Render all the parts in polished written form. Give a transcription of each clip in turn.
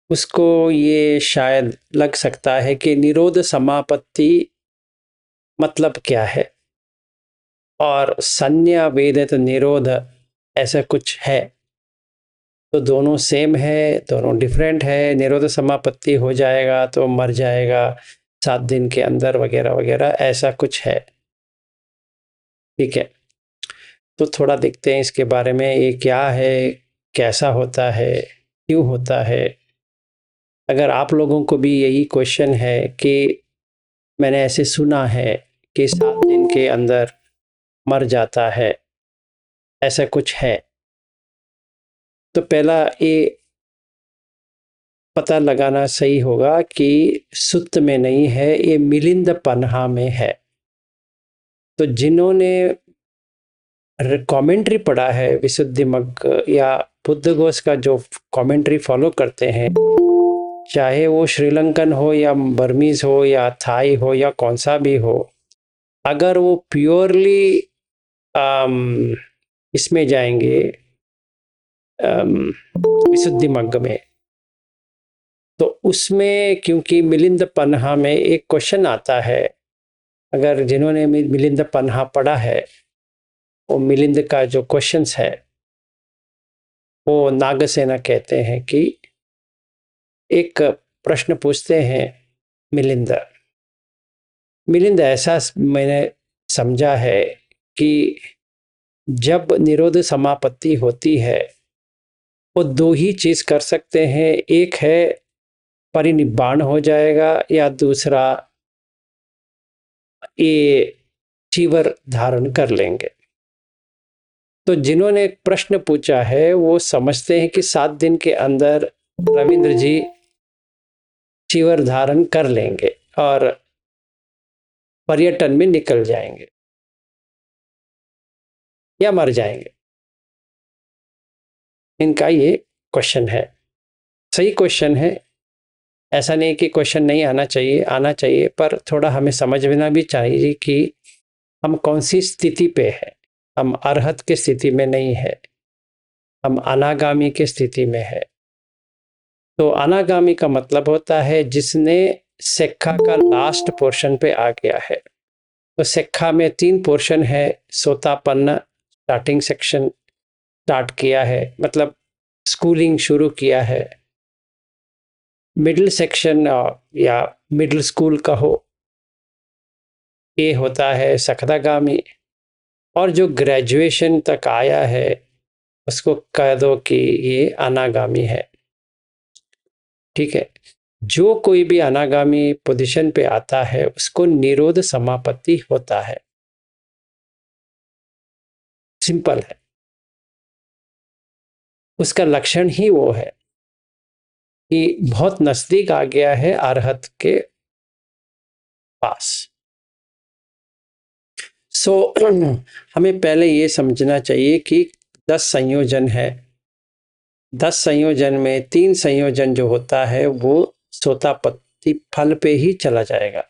उसको ये शायद लग सकता है कि निरोध समापत्ति मतलब क्या है और संज्ञा वेदित निरोध ऐसा कुछ है। तो दोनों सेम है, दोनों डिफरेंट है। निरोध समापत्ति हो जाएगा तो मर जाएगा 7 दिन के अंदर वगैरह वगैरह, ऐसा कुछ है। ठीक है, तो थोड़ा देखते हैं इसके बारे में, ये क्या है, कैसा होता है, क्यों होता है। अगर आप लोगों को भी यही क्वेश्चन है कि मैंने ऐसे सुना है कि 7 दिन के अंदर मर जाता है, ऐसा कुछ है, तो पहला ये पता लगाना सही होगा कि सुत्त में नहीं है, ये मिलिंद पन्हा में है। तो जिन्होंने कमेंट्री पढ़ा है विशुद्धिमग्ग या बुद्ध घोष का जो कमेंट्री फॉलो करते हैं, चाहे वो श्रीलंकन हो या बर्मीज हो या थाई हो या कौन सा भी हो, अगर वो प्योरली इसमें जाएंगे विशुद्धि मग्ग में, तो उसमें क्योंकि मिलिंद पन्हा में एक क्वेश्चन आता है, अगर जिन्होंने मिलिंद पन्हा पढ़ा है, वो मिलिंद का जो क्वेश्चंस है वो नागसेना कहते हैं कि एक प्रश्न पूछते हैं मिलिंद। मिलिंद ऐसा मैंने समझा है कि जब निरोध समापत्ति होती है वो दो ही चीज कर सकते हैं, एक है परिनिब्बाण हो जाएगा या दूसरा ये चीवर धारण कर लेंगे। तो जिन्होंने प्रश्न पूछा है वो समझते हैं कि 7 दिन के अंदर रविंद्र जी चीवर धारण कर लेंगे और पर्यटन में निकल जाएंगे या मर जाएंगे। इनका ये क्वेश्चन है, सही क्वेश्चन है। ऐसा नहीं कि क्वेश्चन नहीं आना चाहिए, आना चाहिए, पर थोड़ा हमें समझना भी चाहिए कि हम कौन सी स्थिति पे है। हम अरहत की स्थिति में नहीं है, हम अनागामी की स्थिति में है। तो अनागामी का मतलब होता है जिसने सिक्खा का लास्ट पोर्शन पे आ गया है। तो सिक्खा में 3 पोर्शन है। सोतापन्न स्टार्टिंग सेक्शन स्टार्ट किया है, मतलब स्कूलिंग शुरू किया है। मिडिल सेक्शन या मिडिल स्कूल का हो, ये होता है सखदागामी। और जो ग्रेजुएशन तक आया है उसको कह दो कि ये अनागामी है। ठीक है, जो कोई भी अनागामी पोजीशन पे आता है उसको निरोध समापत्ति होता है। सिंपल है, उसका लक्षण ही वो है कि बहुत नजदीक आ गया है अरहत के पास। हमें पहले ये समझना चाहिए कि 10 संयोजन है। 10 संयोजन में 3 संयोजन जो होता है वो सोतापत्ति फल पे ही चला जाएगा,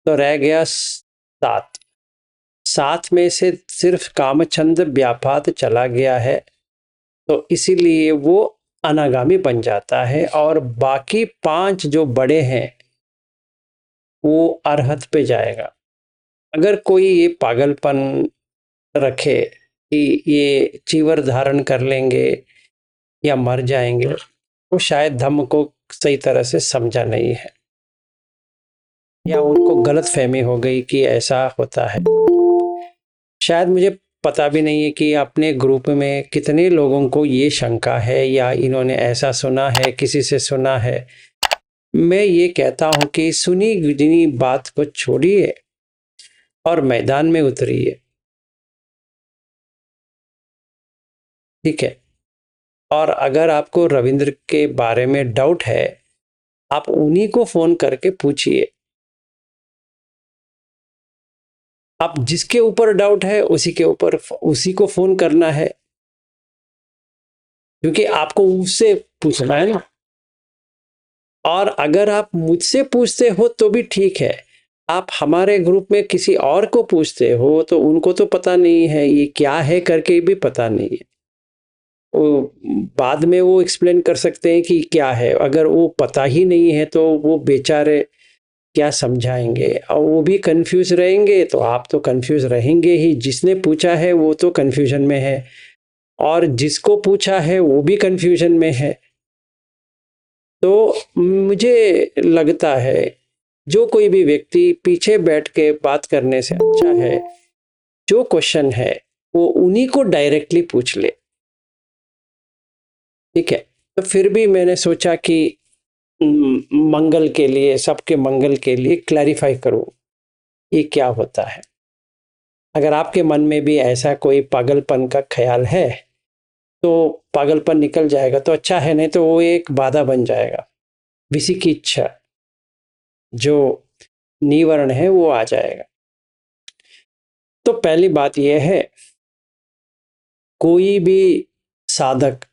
तो रह गया 7। 7 में से सिर्फ कामछंद व्यापात चला गया है, तो इसीलिए वो अनागामी बन जाता है। और बाकी 5 जो बड़े हैं वो अरहत पे जाएगा। अगर कोई ये पागलपन रखे कि ये चीवर धारण कर लेंगे या मर जाएंगे, वो शायद धम्म को सही तरह से समझा नहीं है या उनको गलत फहमी हो गई कि ऐसा होता है। शायद मुझे पता भी नहीं है कि अपने ग्रुप में कितने लोगों को ये शंका है या इन्होंने ऐसा सुना है, किसी से सुना है। मैं ये कहता हूं कि सुनी गुजनी बात को छोड़िए और मैदान में उतरिए। ठीक है, और अगर आपको रविंद्र के बारे में डाउट है, आप उन्हीं को फोन करके पूछिए। आप जिसके ऊपर डाउट है उसी के ऊपर उसी को फोन करना है, क्योंकि आपको उससे पूछना है ना। और अगर आप मुझसे पूछते हो तो भी ठीक है, आप हमारे ग्रुप में किसी और को पूछते हो तो उनको तो पता नहीं है, ये क्या है करके भी पता नहीं है। वो बाद में वो एक्सप्लेन कर सकते हैं कि क्या है। अगर वो पता ही नहीं है तो वो बेचारे क्या समझाएंगे, और वो भी कंफ्यूज रहेंगे तो आप तो कंफ्यूज रहेंगे ही। जिसने पूछा है वो तो कंफ्यूजन में है, और जिसको पूछा है वो भी कंफ्यूजन में है। तो मुझे लगता है जो कोई भी व्यक्ति पीछे बैठ के बात करने से अच्छा है जो क्वेश्चन है वो उन्हीं को डायरेक्टली पूछ ले। ठीक है। तो फिर भी मैंने सोचा कि मंगल के लिए, सबके मंगल के लिए क्लैरिफाई करूं ये क्या होता है। अगर आपके मन में भी ऐसा कोई पागलपन का ख्याल है तो पागलपन निकल जाएगा तो अच्छा है, नहीं तो वो एक बाधा बन जाएगा। किसी की इच्छा जो निवरण है वो आ जाएगा। तो पहली बात यह है, कोई भी साधक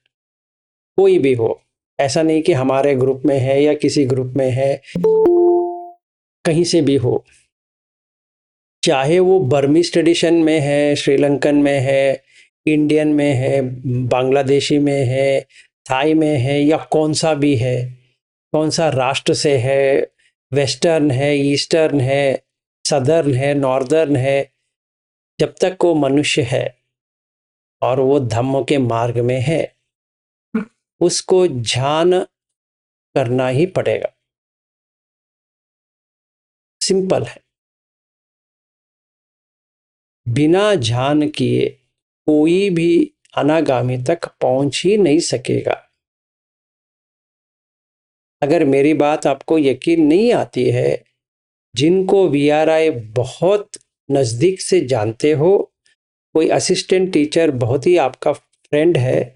कोई भी हो, ऐसा नहीं कि हमारे ग्रुप में है या किसी ग्रुप में है, कहीं से भी हो, चाहे वो बर्मीज ट्रेडिशन में है, श्रीलंकन में है, इंडियन में है, बांग्लादेशी में है, थाई में है, या कौन सा भी है, कौन सा राष्ट्र से है, वेस्टर्न है, ईस्टर्न है, सदर्न है, नॉर्दर्न है, जब तक वो मनुष्य है और वो धम्म के मार्ग में है उसको ध्यान करना ही पड़ेगा। सिंपल है। बिना ध्यान किए कोई भी अनागामी तक पहुंच ही नहीं सकेगा। अगर मेरी बात आपको यकीन नहीं आती है, जिनको वीआरआई बहुत नज़दीक से जानते हो, कोई असिस्टेंट टीचर बहुत ही आपका फ्रेंड है,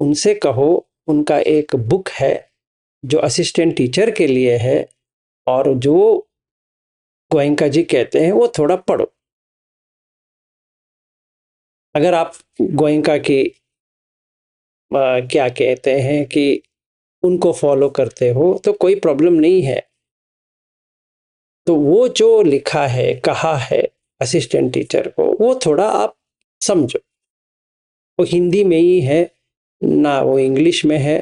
उनसे कहो, उनका एक बुक है जो असिस्टेंट टीचर के लिए है और जो गोयंका जी कहते हैं वो थोड़ा पढ़ो। अगर आप गोयंका की क्या कहते हैं कि उनको फॉलो करते हो तो कोई प्रॉब्लम नहीं है। तो वो जो लिखा है, कहा है असिस्टेंट टीचर को, वो थोड़ा आप समझो। वो हिंदी में ही है ना, वो इंग्लिश में है।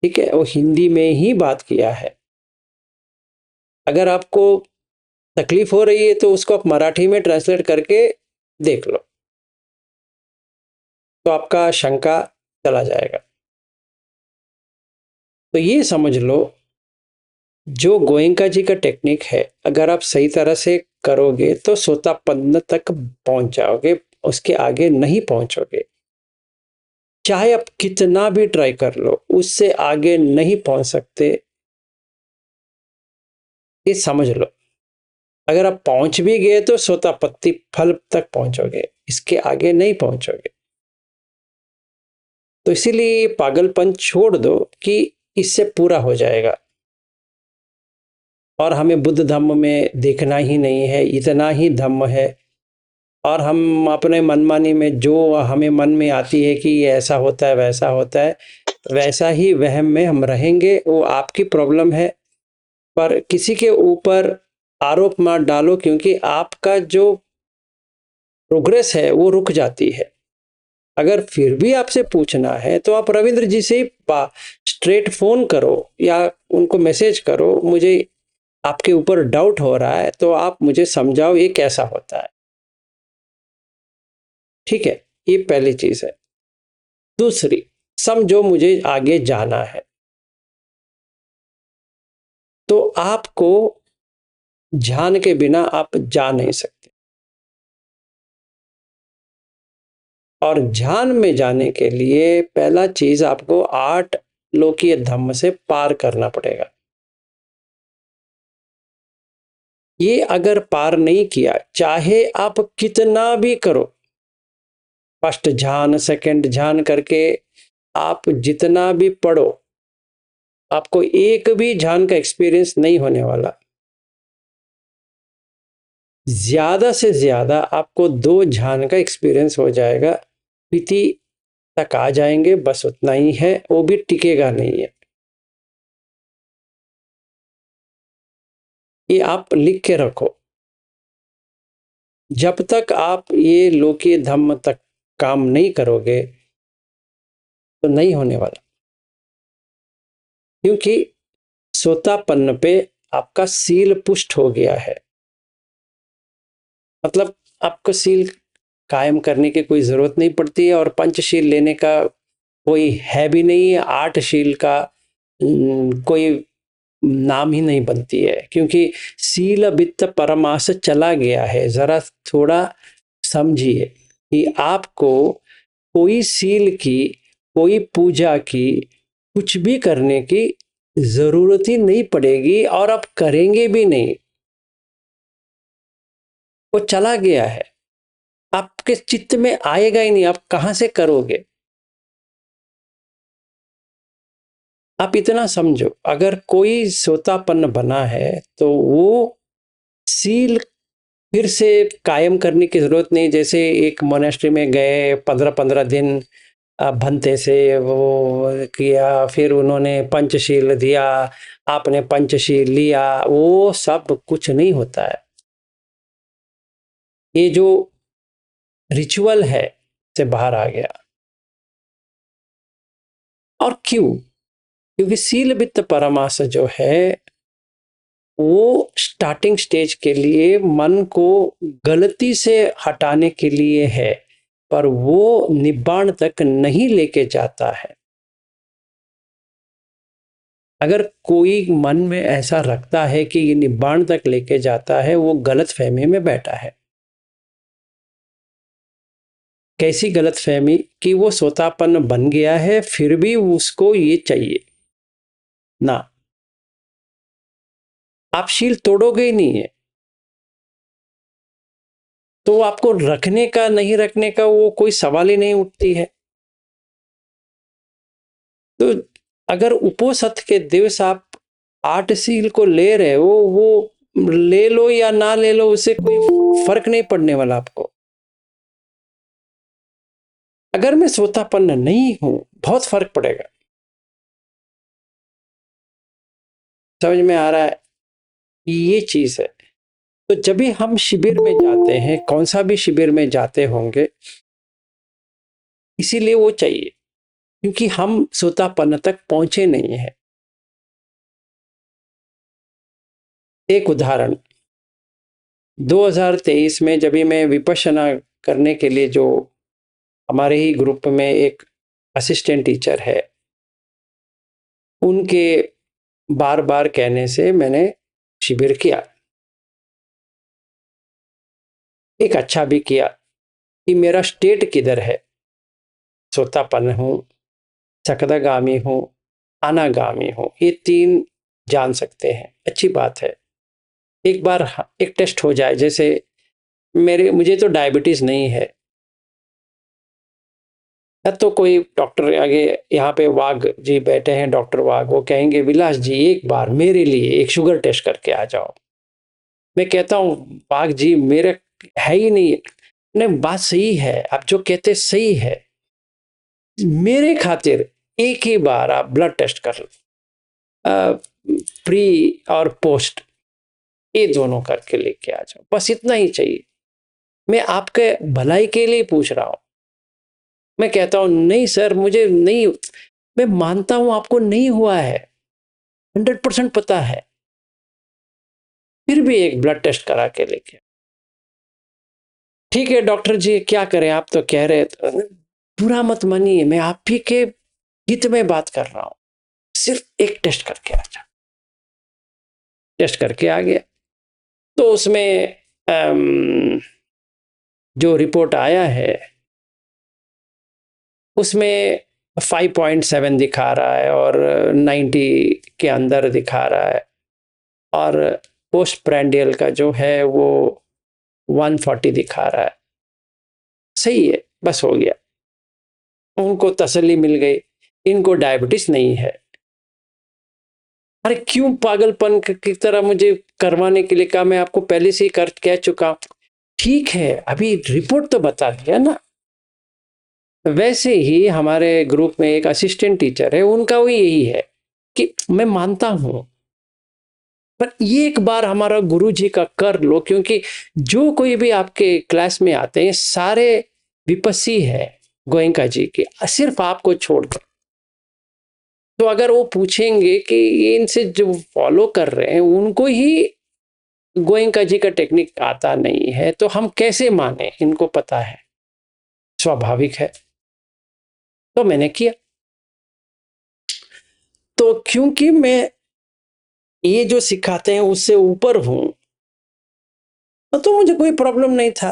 ठीक है, वो हिंदी में ही बात किया है। अगर आपको तकलीफ हो रही है तो उसको आप मराठी में ट्रांसलेट करके देख लो, तो आपका शंका चला जाएगा। तो ये समझ लो, जो गोयंका जी का टेक्निक है अगर आप सही तरह से करोगे तो सोतापन्न तक पहुंच जाओगे, उसके आगे नहीं पहुंचोगे। चाहे आप कितना भी ट्राई कर लो, उससे आगे नहीं पहुंच सकते, ये समझ लो। अगर आप पहुंच भी गए तो सोतापत्ति फल तक पहुंचोगे, इसके आगे नहीं पहुंचोगे। तो इसीलिए पागलपन छोड़ दो कि इससे पूरा हो जाएगा और हमें बुद्ध धम्म में देखना ही नहीं है, इतना ही धम्म है। और हम अपने मनमानी में जो हमें मन में आती है कि ये ऐसा होता है, वैसा होता है, वैसा ही वहम में हम रहेंगे। वो आपकी प्रॉब्लम है, पर किसी के ऊपर आरोप मत डालो, क्योंकि आपका जो प्रोग्रेस है वो रुक जाती है। अगर फिर भी आपसे पूछना है तो आप रविंद्र जी से स्ट्रेट फोन करो या उनको मैसेज करो, मुझे आपके ऊपर डाउट हो रहा है तो आप मुझे समझाओ ये कैसा होता है। ठीक है, ये पहली चीज है। दूसरी, समझो मुझे आगे जाना है तो आपको ध्यान के बिना आप जा नहीं सकते, और ध्यान में जाने के लिए पहला चीज आपको 8 लोकीय धम्म से पार करना पड़ेगा। ये अगर पार नहीं किया, चाहे आप कितना भी करो, फर्स्ट ध्यान सेकंड ध्यान करके आप जितना भी पढ़ो, आपको एक भी ध्यान का एक्सपीरियंस नहीं होने वाला। ज्यादा से ज्यादा आपको 2 ध्यान का एक्सपीरियंस हो जाएगा, स्थिति तक आ जाएंगे, बस उतना ही है, वो भी टिकेगा नहीं है। ये आप लिख के रखो। जब तक आप ये लोकीय धम्म तक काम नहीं करोगे, तो नहीं होने वाला, क्योंकि सोतापन्न पे आपका सील पुष्ट हो गया है। मतलब आपको सील कायम करने की कोई जरूरत नहीं पड़ती है, और पंचशील लेने का कोई है भी नहीं है, 8 शील का कोई नाम ही नहीं बनती है, क्योंकि सील वित्त परमास चला गया है। जरा थोड़ा समझिए कि आपको कोई सील की, कोई पूजा की, कुछ भी करने की जरूरत ही नहीं पड़ेगी, और आप करेंगे भी नहीं, वो चला गया है, आपके चित्त में आएगा ही नहीं, आप कहां से करोगे। आप इतना समझो, अगर कोई सोतापन्न बना है तो वो सील फिर से कायम करने की जरूरत नहीं। जैसे एक मोनेस्ट्री में गए, 15-15 दिन भंते से वो किया, फिर उन्होंने पंचशील दिया, आपने पंचशील लिया, वो सब कुछ नहीं होता है। ये जो रिचुअल है से बाहर आ गया। और क्यों? क्योंकि सील वित्त परमास जो है वो स्टार्टिंग स्टेज के लिए मन को गलती से हटाने के लिए है, पर वो निब्बाण तक नहीं लेके जाता है। अगर कोई मन में ऐसा रखता है कि ये निब्बाण तक लेके जाता है, वो गलत फहमी में बैठा है। कैसी गलत फहमी? कि वो सोतापन्न बन गया है फिर भी उसको ये चाहिए ना, आप शील तोड़ोगे ही नहीं है, तो आपको रखने का नहीं रखने का वो कोई सवाल ही नहीं उठती है। तो अगर उपोषथ के दिवस आप 8 शील को ले रहे हो, वो ले लो या ना ले लो, उससे कोई फर्क नहीं पड़ने वाला आपको। अगर मैं सोतापन्न नहीं हूं, बहुत फर्क पड़ेगा। समझ में आ रहा है? ये चीज है। तो जब भी हम शिविर में जाते हैं, कौन सा भी शिविर में जाते होंगे, इसीलिए वो चाहिए, क्योंकि हम सोतापन्न तक पहुंचे नहीं है। एक उदाहरण, 2023 में जब भी मैं विपश्यना करने के लिए, जो हमारे ही ग्रुप में एक असिस्टेंट टीचर है, उनके बार बार कहने से मैंने शिविर किया। एक अच्छा भी किया कि मेरा स्टेट किधर है, सोतापन्न हूं, सकदागामी हूं, अनागामी हूं, ये 3 जान सकते हैं, अच्छी बात है। एक बार एक टेस्ट हो जाए, जैसे मुझे तो डायबिटीज नहीं है, तो कोई डॉक्टर आगे, यहाँ पे वाघ जी बैठे हैं, डॉक्टर वाघ, वो कहेंगे विलास जी एक बार मेरे लिए एक शुगर टेस्ट करके आ जाओ। मैं कहता हूँ वाघ जी मेरे है ही नहीं। नहीं, बात सही है, आप जो कहते सही है, मेरे खातिर एक ही बार आप ब्लड टेस्ट कर लो, प्री और पोस्ट, ये दोनों करके लेके आ जाओ, बस इतना ही चाहिए। मैं आपके भलाई के लिए पूछ रहा हूं। मैं कहता हूं नहीं सर मुझे नहीं, मैं मानता हूं आपको नहीं हुआ है, 100% पता है, फिर भी एक ब्लड टेस्ट करा के लेके। ठीक है डॉक्टर जी क्या करें, आप तो कह रहे, तो बुरा मत मानिए, मैं आप ही के हित में बात कर रहा हूं, सिर्फ एक टेस्ट करके आ जा। टेस्ट करके आ गया, तो उसमें जो रिपोर्ट आया है उसमें 5.7 दिखा रहा है, और 90 के अंदर दिखा रहा है, और पोस्ट प्रैंडियल का जो है वो 140 दिखा रहा है। सही है, बस हो गया, उनको तसल्ली मिल गई, इनको डायबिटीज नहीं है। अरे क्यों पागलपन की तरह मुझे करवाने के लिए कहा, मैं आपको पहले से ही कर कह चुका। ठीक है अभी रिपोर्ट तो बता दिया ना। वैसे ही हमारे ग्रुप में एक असिस्टेंट टीचर है, उनका वो यही है कि मैं मानता हूं, पर ये एक बार हमारा गुरु जी का कर लो, क्योंकि जो कोई भी आपके क्लास में आते हैं सारे विपस्सी है गोयंका जी के, सिर्फ आपको छोड़ दो। तो अगर वो पूछेंगे कि ये इनसे जो फॉलो कर रहे हैं उनको ही गोयनका जी का टेक्निक आता नहीं है, तो हम कैसे माने इनको पता है? स्वाभाविक है। तो मैंने किया। तो क्योंकि मैं ये जो सिखाते हैं उससे ऊपर हूं, तो मुझे कोई प्रॉब्लम नहीं था।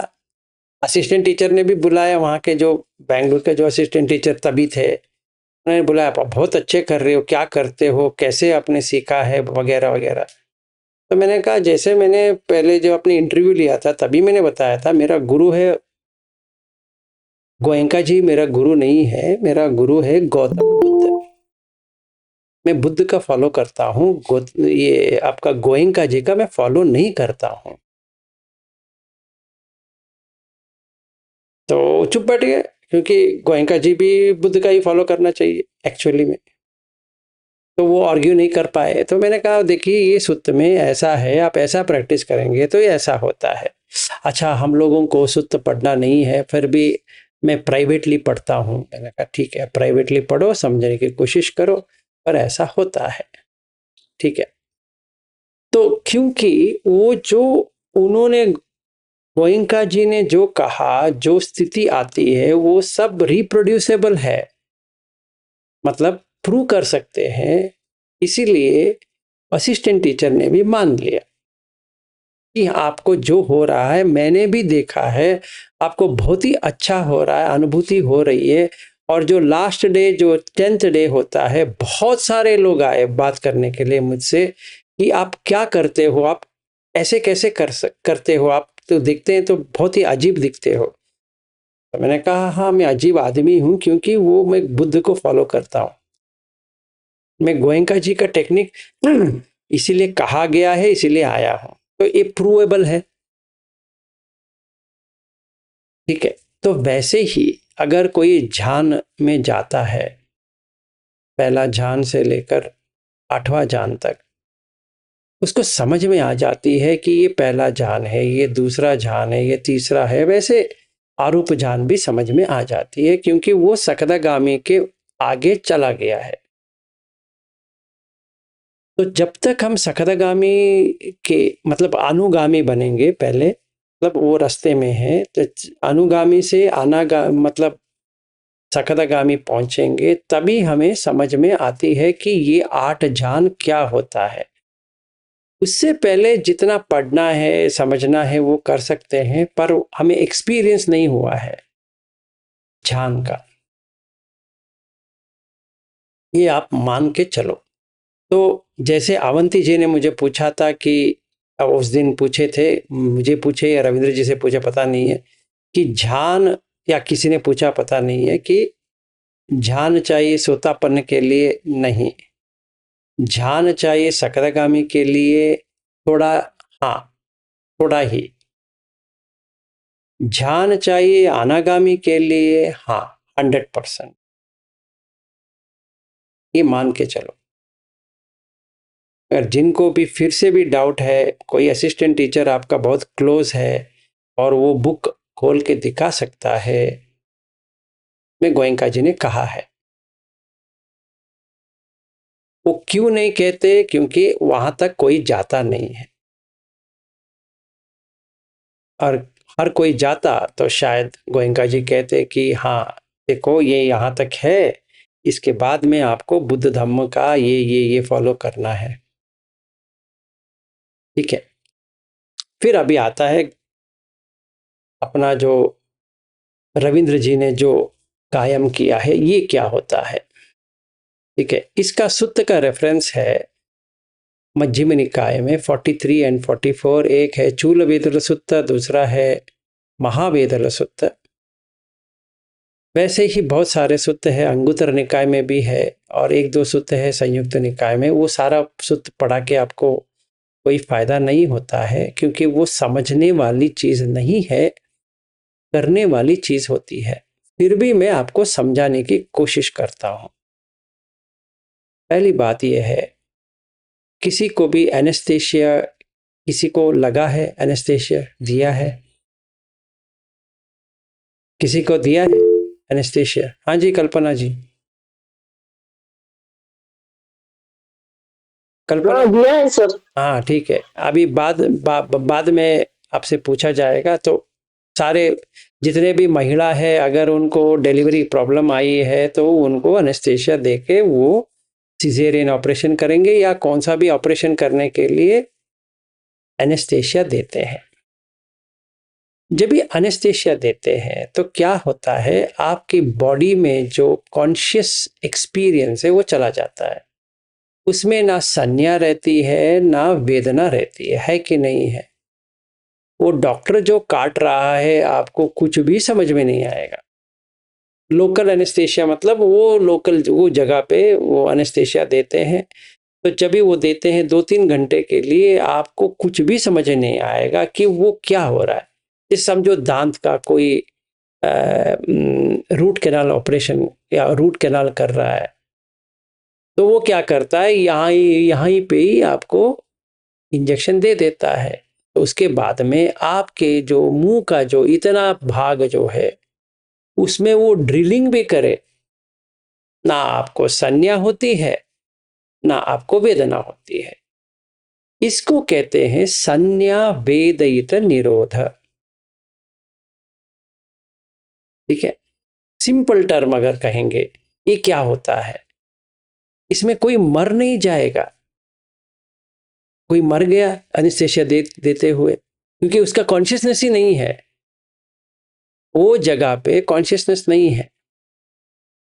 असिस्टेंट टीचर ने भी बुलाया, वहां के जो बैंगलोर के जो असिस्टेंट टीचर तभी थे, उन्होंने बुलाया, आप बहुत अच्छे कर रहे हो, क्या करते हो, कैसे आपने सीखा है, वगैरह वगैरह। तो मैंने कहा, जैसे मैंने पहले जब अपनी इंटरव्यू लिया था तभी मैंने बताया था, मेरा गुरु है गोयनका जी, मेरा गुरु नहीं है, मेरा गुरु है गौतम बुद्ध। मैं बुद्ध का फॉलो करता हूँ, ये आपका गोयनका जी का मैं फॉलो नहीं करता हूँ। तो चुप बैठ गए, क्योंकि गोयनका जी भी बुद्ध का ही फॉलो करना चाहिए एक्चुअली में। तो वो आर्ग्यू नहीं कर पाए। तो मैंने कहा, देखिए ये सुत्त में ऐसा है, आप ऐसा प्रैक्टिस करेंगे तो ये ऐसा होता है। अच्छा, हम लोगों को सुत्त पढ़ना नहीं है, फिर भी मैं प्राइवेटली पढ़ता हूँ। मैंने कहा ठीक है, प्राइवेटली पढ़ो, समझने की कोशिश करो, पर ऐसा होता है, ठीक है। तो क्योंकि वो जो उन्होंने गोयनका जी ने जो कहा, जो स्थिति आती है वो सब रिप्रोड्यूसेबल है, मतलब प्रूव कर सकते हैं। इसीलिए असिस्टेंट टीचर ने भी मान लिया कि आपको जो हो रहा है मैंने भी देखा है, आपको बहुत ही अच्छा हो रहा है, अनुभूति हो रही है। और जो लास्ट डे, जो 10th डे होता है, बहुत सारे लोग आए बात करने के लिए मुझसे कि आप क्या करते हो, आप ऐसे कैसे करते हो, आप तो दिखते हैं तो बहुत ही अजीब दिखते हो। तो मैंने कहा, हाँ मैं अजीब आदमी हूँ, क्योंकि वो मैं बुद्ध को फॉलो करता हूँ। मैं गोयनका जी का टेक्निक इसीलिए कहा गया है, इसीलिए आया हूँ, तो ये प्रूवेबल है, ठीक है। तो वैसे ही अगर कोई ध्यान में जाता है, पहला ध्यान से लेकर 8वां ध्यान तक, उसको समझ में आ जाती है कि ये पहला ध्यान है, ये दूसरा ध्यान है, ये तीसरा है। वैसे आरूप ध्यान भी समझ में आ जाती है, क्योंकि वो सकदागामी के आगे चला गया है। तो जब तक हम सकदागामी के मतलब अनुगामी बनेंगे, पहले मतलब वो रास्ते में है, तो अनुगामी से मतलब सकदागामी पहुंचेंगे, तभी हमें समझ में आती है कि ये 8 ध्यान क्या होता है। उससे पहले जितना पढ़ना है, समझना है, वो कर सकते हैं, पर हमें एक्सपीरियंस नहीं हुआ है ध्यान का, ये आप मान के चलो। तो जैसे अवंती जी ने मुझे पूछा था कि उस दिन पूछे थे, मुझे पूछे या रविंद्र जी से पूछा पता नहीं है, कि ध्यान, या किसी ने पूछा पता नहीं है, कि ध्यान चाहिए सोतापन्न के लिए? नहीं, ध्यान चाहिए सकदागामी के लिए थोड़ा, हाँ थोड़ा ही। ध्यान चाहिए अनागामी के लिए, हाँ 100%। ये मान के चलो। अगर जिनको भी फिर से भी डाउट है, कोई असिस्टेंट टीचर आपका बहुत क्लोज है और वो बुक खोल के दिखा सकता है, मैं गोयनका जी ने कहा है। वो क्यों नहीं कहते? क्योंकि वहां तक कोई जाता नहीं है, और हर कोई जाता तो शायद गोयनका जी कहते कि हाँ देखो ये यहाँ तक है, इसके बाद में आपको बुद्ध धम्म का ये फॉलो करना है, ठीक है। फिर अभी आता है अपना जो रविंद्र जी ने जो कायम किया है, ये क्या होता है, ठीक है। इसका सुत्त का रेफरेंस है मध्यम निकाय में 43 एंड 44। एक है चूल वेदल सुत्त, दूसरा है महावेदल सुत्त। वैसे ही बहुत सारे सुत्त है, अंगुत्तर निकाय में भी है, और एक दो सुत्त है संयुक्त निकाय में। वो सारा सुत्त पढ़ा के आपको कोई फायदा नहीं होता है, क्योंकि वो समझने वाली चीज नहीं है, करने वाली चीज होती है। फिर भी मैं आपको समझाने की कोशिश करता हूं। पहली बात यह है, किसी को भी एनेस्थेशिया, किसी को लगा है एनेस्थेशिया दिया है? किसी को दिया है एनेस्थेशिया? हाँ जी कल्पना जी। कल्पना? दिया है सर। हाँ ठीक है, अभी बाद में आपसे पूछा जाएगा। तो सारे जितने भी महिला है, अगर उनको डिलीवरी प्रॉब्लम आई है तो उनको एनेस्थीसिया देके वो सिजेरियन ऑपरेशन करेंगे या कौन सा भी ऑपरेशन करने के लिए एनेस्थीसिया देते हैं। जब भी एनेस्थीसिया देते हैं तो क्या होता है, आपकी बॉडी में जो कॉन्शियस एक्सपीरियंस है वो चला जाता है। उसमें ना संज्ञा रहती है ना वेदना रहती है कि नहीं है? वो डॉक्टर जो काट रहा है आपको कुछ भी समझ में नहीं आएगा। लोकल एनेस्थीसिया मतलब वो जगह पे वो एनेस्थीसिया देते हैं। तो जब भी वो देते हैं 2-3 घंटे के लिए, आपको कुछ भी समझ नहीं आएगा कि वो क्या हो रहा है। इस समझो दांत का कोई रूट कैनाल ऑपरेशन या रूट कैनाल कर रहा है, तो वो क्या करता है, यहाँ ही पे ही आपको इंजेक्शन दे देता है। तो उसके बाद में आपके जो मुंह का जो इतना भाग जो है उसमें वो ड्रिलिंग भी करे, ना आपको संज्ञा होती है ना आपको वेदना होती है। इसको कहते हैं संज्ञा वेदयित निरोध। ठीक है, सिंपल टर्म अगर कहेंगे, ये क्या होता है, इसमें कोई मर नहीं जाएगा। कोई मर गया एनेस्थीसिया देते हुए, क्योंकि उसका कॉन्शियसनेस ही नहीं है, वो जगह पे कॉन्शियसनेस नहीं है।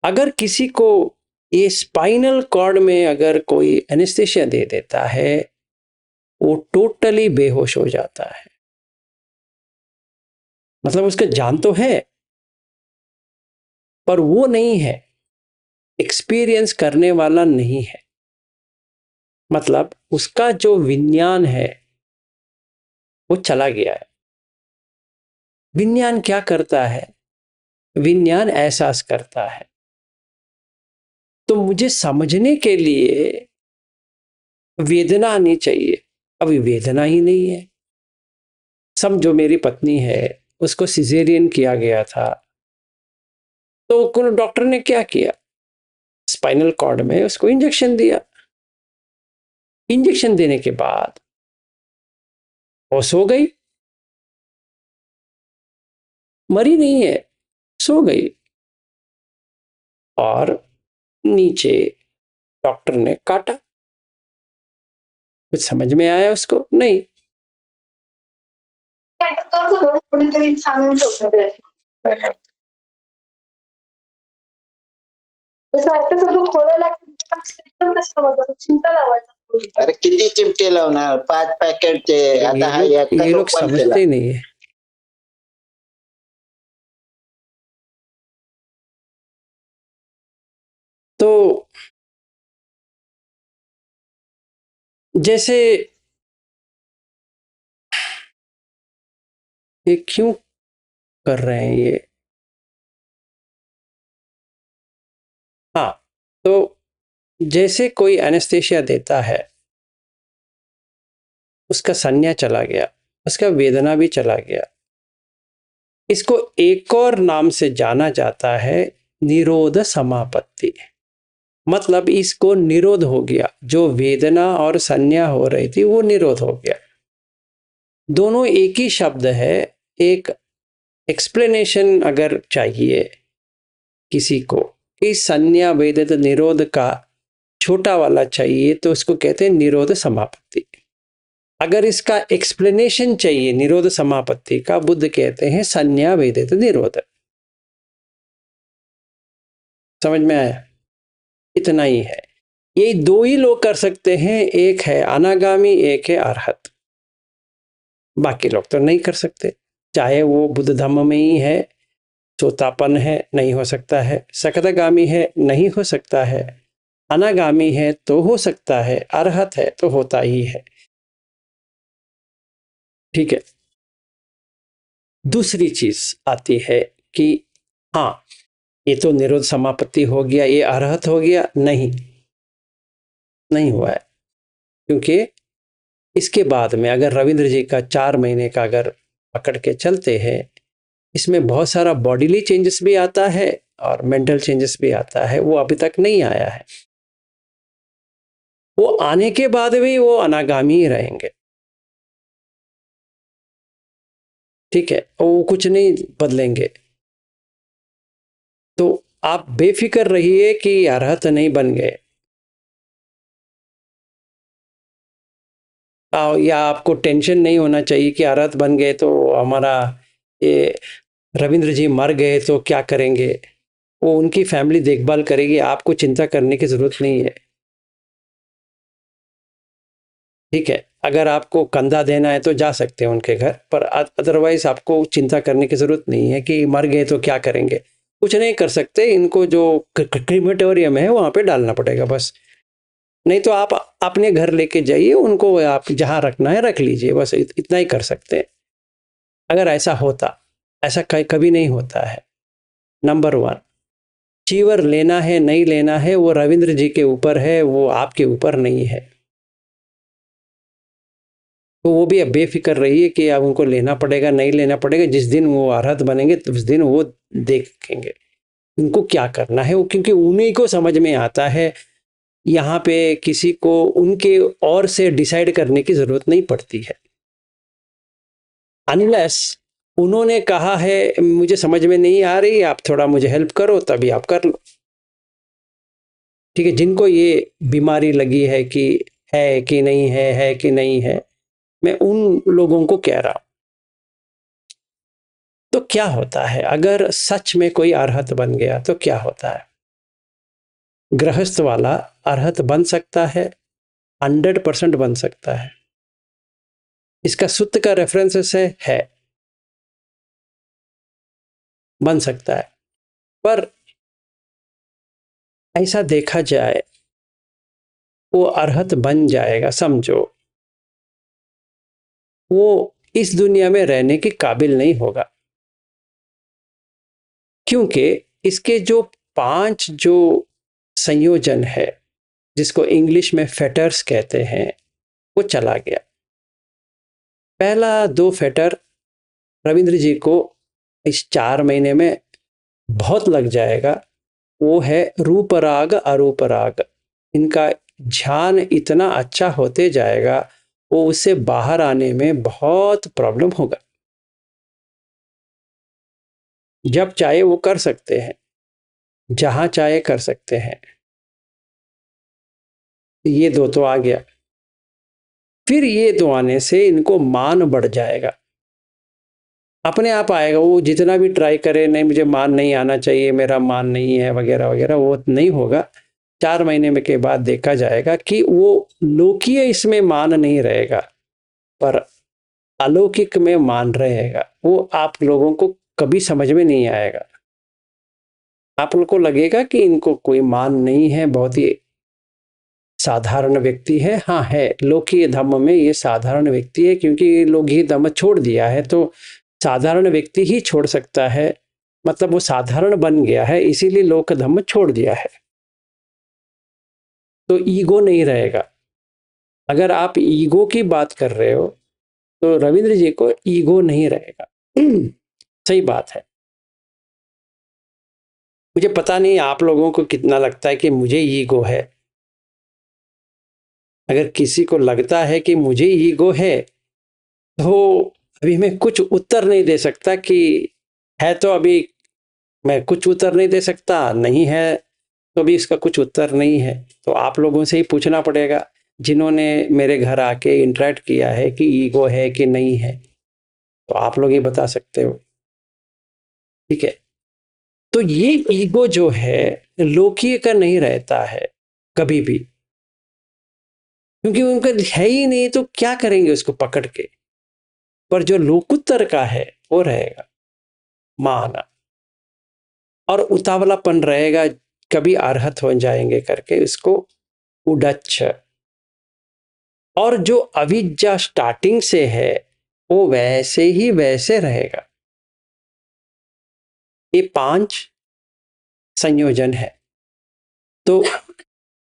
अगर किसी को ये स्पाइनल कॉर्ड में अगर कोई एनेस्थीसिया दे देता है, वो टोटली बेहोश हो जाता है। मतलब उसका जान तो है पर वो नहीं है, एक्सपीरियंस करने वाला नहीं है। मतलब उसका जो विज्ञान है वो चला गया है। विज्ञान क्या करता है? विज्ञान एहसास करता है। तो मुझे समझने के लिए वेदना आनी चाहिए, अभी वेदना ही नहीं है। समझो मेरी पत्नी है, उसको सिजेरियन किया गया था, तो डॉक्टर ने क्या किया, स्पाइनल कॉर्ड में उसको इंजेक्शन दिया। इंजेक्शन देने के बाद वो सो गई, मरी नहीं है, सो गई। और नीचे डॉक्टर ने काटा, कुछ समझ में आया उसको? नहीं। अरे किती चिमटे लावणार, 5 पॅकेटचे, आता हा ये लोग ओपन केला. समझते नहीं है। तो जैसे ये क्यों कर रहे हैं ये? हाँ, तो जैसे कोई एनेस्थीसिया देता है, उसका संज्ञा चला गया, उसका वेदना भी चला गया। इसको एक और नाम से जाना जाता है निरोध समापत्ति। मतलब इसको निरोध हो गया, जो वेदना और संज्ञा हो रही थी वो निरोध हो गया। दोनों एक ही शब्द है। एक एक्सप्लेनेशन अगर चाहिए किसी को कि संज्ञा वेदित निरोध का छोटा वाला चाहिए, तो उसको कहते हैं निरोध समापत्ति। अगर इसका एक्सप्लेनेशन चाहिए निरोध समापत्ति का, बुद्ध कहते हैं संज्ञा वेदित निरोध। समझ में आया? इतना ही है। ये दो ही लोग कर सकते हैं, एक है अनागामी, एक है अरहत। बाकी लोग तो नहीं कर सकते, चाहे वो बुद्ध धम्म में ही है, सोतापन है, नहीं हो सकता है, सकदगामी है, नहीं हो सकता है, अनागामी है तो हो सकता है, अरहत है तो होता ही है। ठीक है। दूसरी चीज आती है कि हाँ, ये तो निरोध समापत्ति हो गया, ये अरहत हो गया। नहीं, नहीं हुआ है। क्योंकि इसके बाद में अगर रविंद्र जी का 4 महीने का अगर पकड़ के चलते हैं, इसमें बहुत सारा बॉडीली चेंजेस भी आता है और मेंटल चेंजेस भी आता है, वो अभी तक नहीं आया है। वो आने के बाद भी वो अनागामी ही रहेंगे। ठीक है, वो कुछ नहीं बदलेंगे। तो आप बेफिक्र रहिए कि अरहत नहीं बन गए, या आपको टेंशन नहीं होना चाहिए कि अरहत बन गए तो हमारा ये रविंद्र जी मर गए तो क्या करेंगे। वो उनकी फैमिली देखभाल करेगी, आपको चिंता करने की जरूरत नहीं है। ठीक है, अगर आपको कंधा देना है तो जा सकते हैं उनके घर, पर अदरवाइज आपको चिंता करने की जरूरत नहीं है कि मर गए तो क्या करेंगे। कुछ नहीं कर सकते, इनको जो क्रीमेटोरियम है वहां पे डालना पड़ेगा बस। नहीं तो आप अपने घर लेके जाइए, उनको आप जहां रखना है रख लीजिए, बस इतना ही कर सकते हैं। अगर ऐसा होता, ऐसा कभी नहीं होता है। नंबर वन, चीवर लेना है नहीं लेना है वो रविंद्र जी के ऊपर है, वो आपके ऊपर नहीं है। तो वो भी अब बेफिक्र रहिए कि अब उनको लेना पड़ेगा नहीं लेना पड़ेगा, जिस दिन वो अरहत बनेंगे तो उस दिन वो देखेंगे उनको क्या करना है। वो क्योंकि उन्हीं को समझ में आता है, यहाँ पे किसी को उनके और से डिसाइड करने की जरूरत नहीं पड़ती है। अनलेस उन्होंने कहा है मुझे समझ में नहीं आ रही, आप थोड़ा मुझे हेल्प करो, तभी आप कर लो। ठीक है, जिनको ये बीमारी लगी है कि है कि नहीं है कि नहीं है, मैं उन लोगों को कह रहा हूं। तो क्या होता है अगर सच में कोई अरहत बन गया तो क्या होता है? गृहस्थ वाला अरहत बन सकता है, 100% बन सकता है। इसका सुत्त का रेफरेंसेस है बन सकता है। पर ऐसा देखा जाए वो अरहत बन जाएगा, समझो वो इस दुनिया में रहने के काबिल नहीं होगा, क्योंकि इसके जो 5 जो संयोजन है जिसको इंग्लिश में फेटर्स कहते हैं, वो चला गया। पहला 2 फेटर रविंद्र जी को इस 4 महीने में बहुत लग जाएगा। वो है रूपराग अरूपराग। इनका ध्यान इतना अच्छा होते जाएगा, वो उससे बाहर आने में बहुत प्रॉब्लम होगा। जब चाहे वो कर सकते हैं, जहां चाहे कर सकते हैं। ये 2 तो आ गया। फिर ये 2 आने से इनको मान बढ़ जाएगा, अपने आप आएगा। वो जितना भी ट्राई करे, नहीं मुझे मान नहीं आना चाहिए, मेरा मान नहीं है वगैरह वगैरह, वो नहीं होगा। 4 महीने में के बाद देखा जाएगा कि वो लोकीय इसमें मान नहीं रहेगा, पर अलौकिक में मान रहेगा। वो आप लोगों को कभी समझ में नहीं आएगा। आप लोगों को लगेगा कि इनको कोई मान नहीं है, बहुत ही साधारण व्यक्ति है। हाँ है, लोकीय धम्म में ये साधारण व्यक्ति है, क्योंकि लोग ही धम्म छोड़ दिया है, तो साधारण व्यक्ति ही छोड़ सकता है। मतलब वो साधारण बन गया है, इसीलिए लोक धम्म छोड़ दिया है। तो ईगो नहीं रहेगा। अगर आप ईगो की बात कर रहे हो तो रविंद्र जी को ईगो नहीं रहेगा। सही बात है। मुझे पता नहीं आप लोगों को कितना लगता है कि मुझे ईगो है। अगर किसी को लगता है कि मुझे ईगो है, तो अभी मैं कुछ उत्तर नहीं दे सकता कि है, तो अभी मैं कुछ उत्तर नहीं दे सकता, नहीं है तो भी इसका कुछ उत्तर नहीं है। तो आप लोगों से ही पूछना पड़ेगा, जिन्होंने मेरे घर आके इंटरेक्ट किया है, कि ईगो है कि नहीं है। तो आप लोग ही बता सकते हो। ठीक है, तो ये ईगो जो है लोकीय का नहीं रहता है कभी भी, क्योंकि उनका है ही नहीं, तो क्या करेंगे उसको पकड़ के। पर जो लोकुत्तर का है वो रहेगा माना, और उतावलापन रहेगा, कभी अरहत हो जाएंगे करके इसको उडच्छ। और जो अविद्या स्टार्टिंग से है वो वैसे ही वैसे रहेगा। ये 5 संयोजन है। तो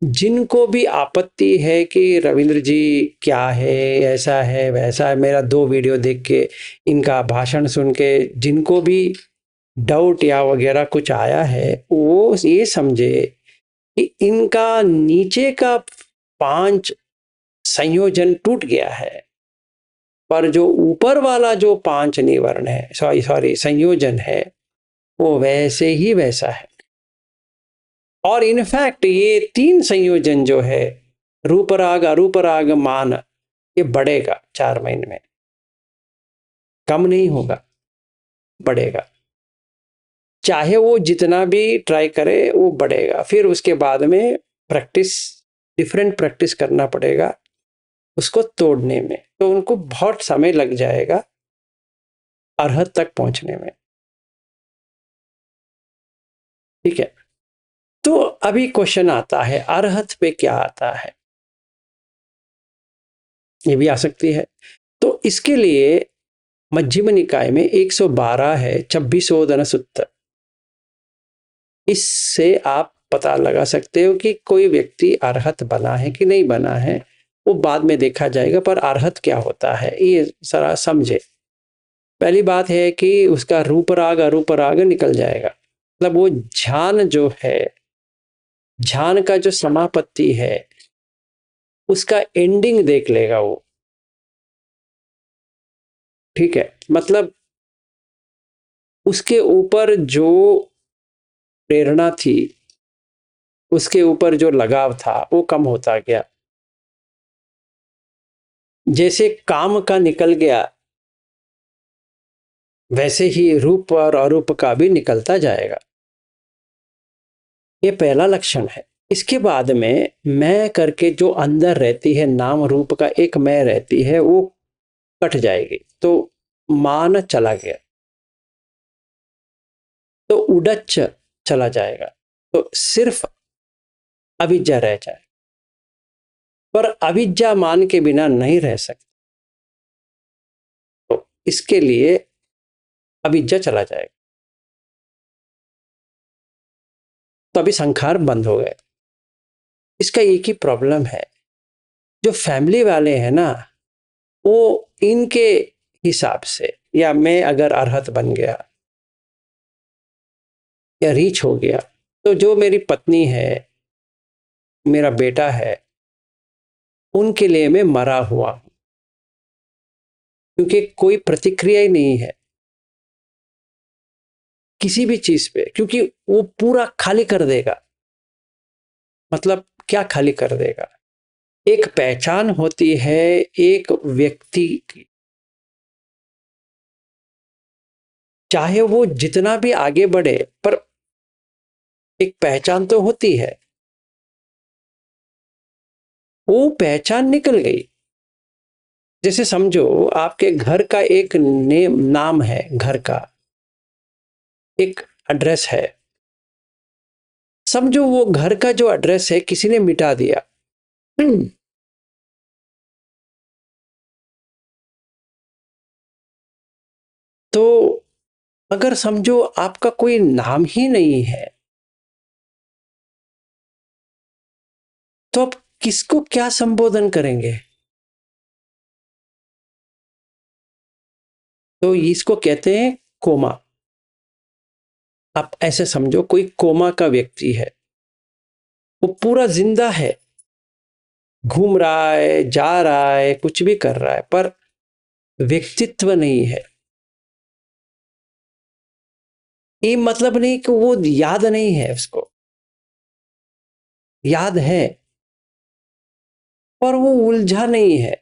जिनको भी आपत्ति है कि रविंद्र जी क्या है, ऐसा है वैसा है, मेरा 2 वीडियो देख के, इनका भाषण सुन के जिनको भी डाउट या वगैरह कुछ आया है, वो ये समझे कि इनका नीचे का 5 संयोजन टूट गया है, पर जो ऊपर वाला जो 5 निवर्ण है, सॉरी संयोजन है, वो वैसे ही वैसा है। और इनफैक्ट ये 3 संयोजन जो है, रूप राग, अरूप राग, मान, ये बढ़ेगा 4 महीने में, कम नहीं होगा, बढ़ेगा। चाहे वो जितना भी ट्राई करे वो बढ़ेगा। फिर उसके बाद में प्रैक्टिस, डिफरेंट प्रैक्टिस करना पड़ेगा उसको तोड़ने में, तो उनको बहुत समय लग जाएगा अरहत तक पहुंचने में। ठीक है, तो अभी क्वेश्चन आता है अरहत पे क्या आता है, ये भी आ सकती है। तो इसके लिए मध्यम निकाय में 112 है 26 सूत्र, इससे आप पता लगा सकते हो कि कोई व्यक्ति अरहत बना है कि नहीं बना है, वो बाद में देखा जाएगा, पर अरहत क्या होता है ये जरा समझे। पहली बात है कि उसका रूप राग अरूप राग निकल जाएगा, मतलब वो ध्यान जो है, ध्यान का जो समापत्ति है, उसका एंडिंग देख लेगा वो। ठीक है, मतलब उसके ऊपर जो प्रेरणा थी, उसके ऊपर जो लगाव था, वो कम होता गया। जैसे काम का निकल गया, वैसे ही रूप और अरूप का भी निकलता जाएगा। ये पहला लक्षण है। इसके बाद में मैं करके जो अंदर रहती है, नाम रूप का एक मैं रहती है, वो कट जाएगी, तो मान चला गया, तो उडच चला जाएगा, तो सिर्फ अविद्या रह जाए। पर अविद्या मान के बिना नहीं रह सकते, तो इसके लिए अविद्या चला जाएगा, तो अभी संखार बंद हो गए। इसका एक ही प्रॉब्लम है, जो फैमिली वाले हैं ना, वो इनके हिसाब से, या मैं अगर अरहत बन गया या रीच हो गया, तो जो मेरी पत्नी है, मेरा बेटा है, उनके लिए मैं मरा हुआ हूं, क्योंकि कोई प्रतिक्रिया ही नहीं है किसी भी चीज पे, क्योंकि वो पूरा खाली कर देगा। मतलब क्या खाली कर देगा? एक पहचान होती है एक व्यक्ति की, चाहे वो जितना भी आगे बढ़े, पर एक पहचान तो होती है, वो पहचान निकल गई। जैसे समझो आपके घर का एक नेम, नाम है, घर का एक एड्रेस है, समझो वो घर का जो एड्रेस है किसी ने मिटा दिया, तो अगर समझो आपका कोई नाम ही नहीं है, तो आप किसको क्या संबोधन करेंगे? तो इसको कहते हैं कोमा। आप ऐसे समझो कोई कोमा का व्यक्ति है, वो पूरा जिंदा है, घूम रहा है, जा रहा है, कुछ भी कर रहा है, पर व्यक्तित्व नहीं है। ये मतलब नहीं कि वो याद नहीं है, उसको याद है, पर वो उलझा नहीं है।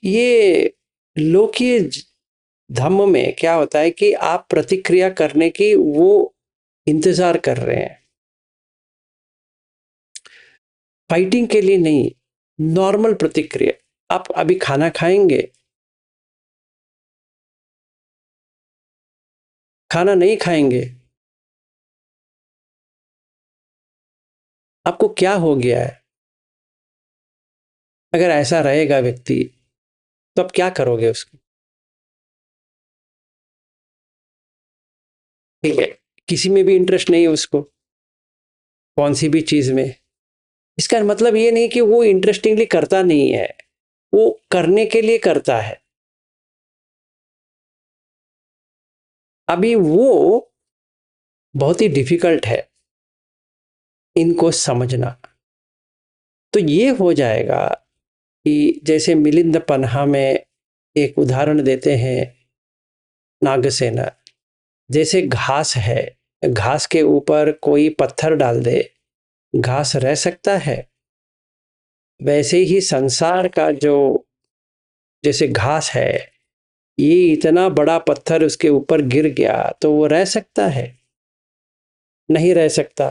ये लोकीय धम्म में क्या होता है कि आप प्रतिक्रिया करने की वो इंतजार कर रहे हैं, फाइटिंग के लिए नहीं, नॉर्मल प्रतिक्रिया। आप अभी खाना खाएंगे, खाना नहीं खाएंगे, आपको क्या हो गया है? अगर ऐसा रहेगा व्यक्ति, तो आप क्या करोगे उसको? ठीक है, किसी में भी इंटरेस्ट नहीं है उसको, कौन सी भी चीज में। इसका मतलब ये नहीं कि वो इंटरेस्टिंगली करता नहीं है, वो करने के लिए करता है। अभी वो बहुत ही डिफिकल्ट है इनको समझना। तो ये हो जाएगा कि जैसे मिलिंद पन्हा में एक उदाहरण देते हैं नागसेना, जैसे घास है, घास के ऊपर कोई पत्थर डाल दे, घास रह सकता है। वैसे ही संसार का जो जैसे घास है, ये इतना बड़ा पत्थर उसके ऊपर गिर गया तो वो रह सकता है? नहीं रह सकता।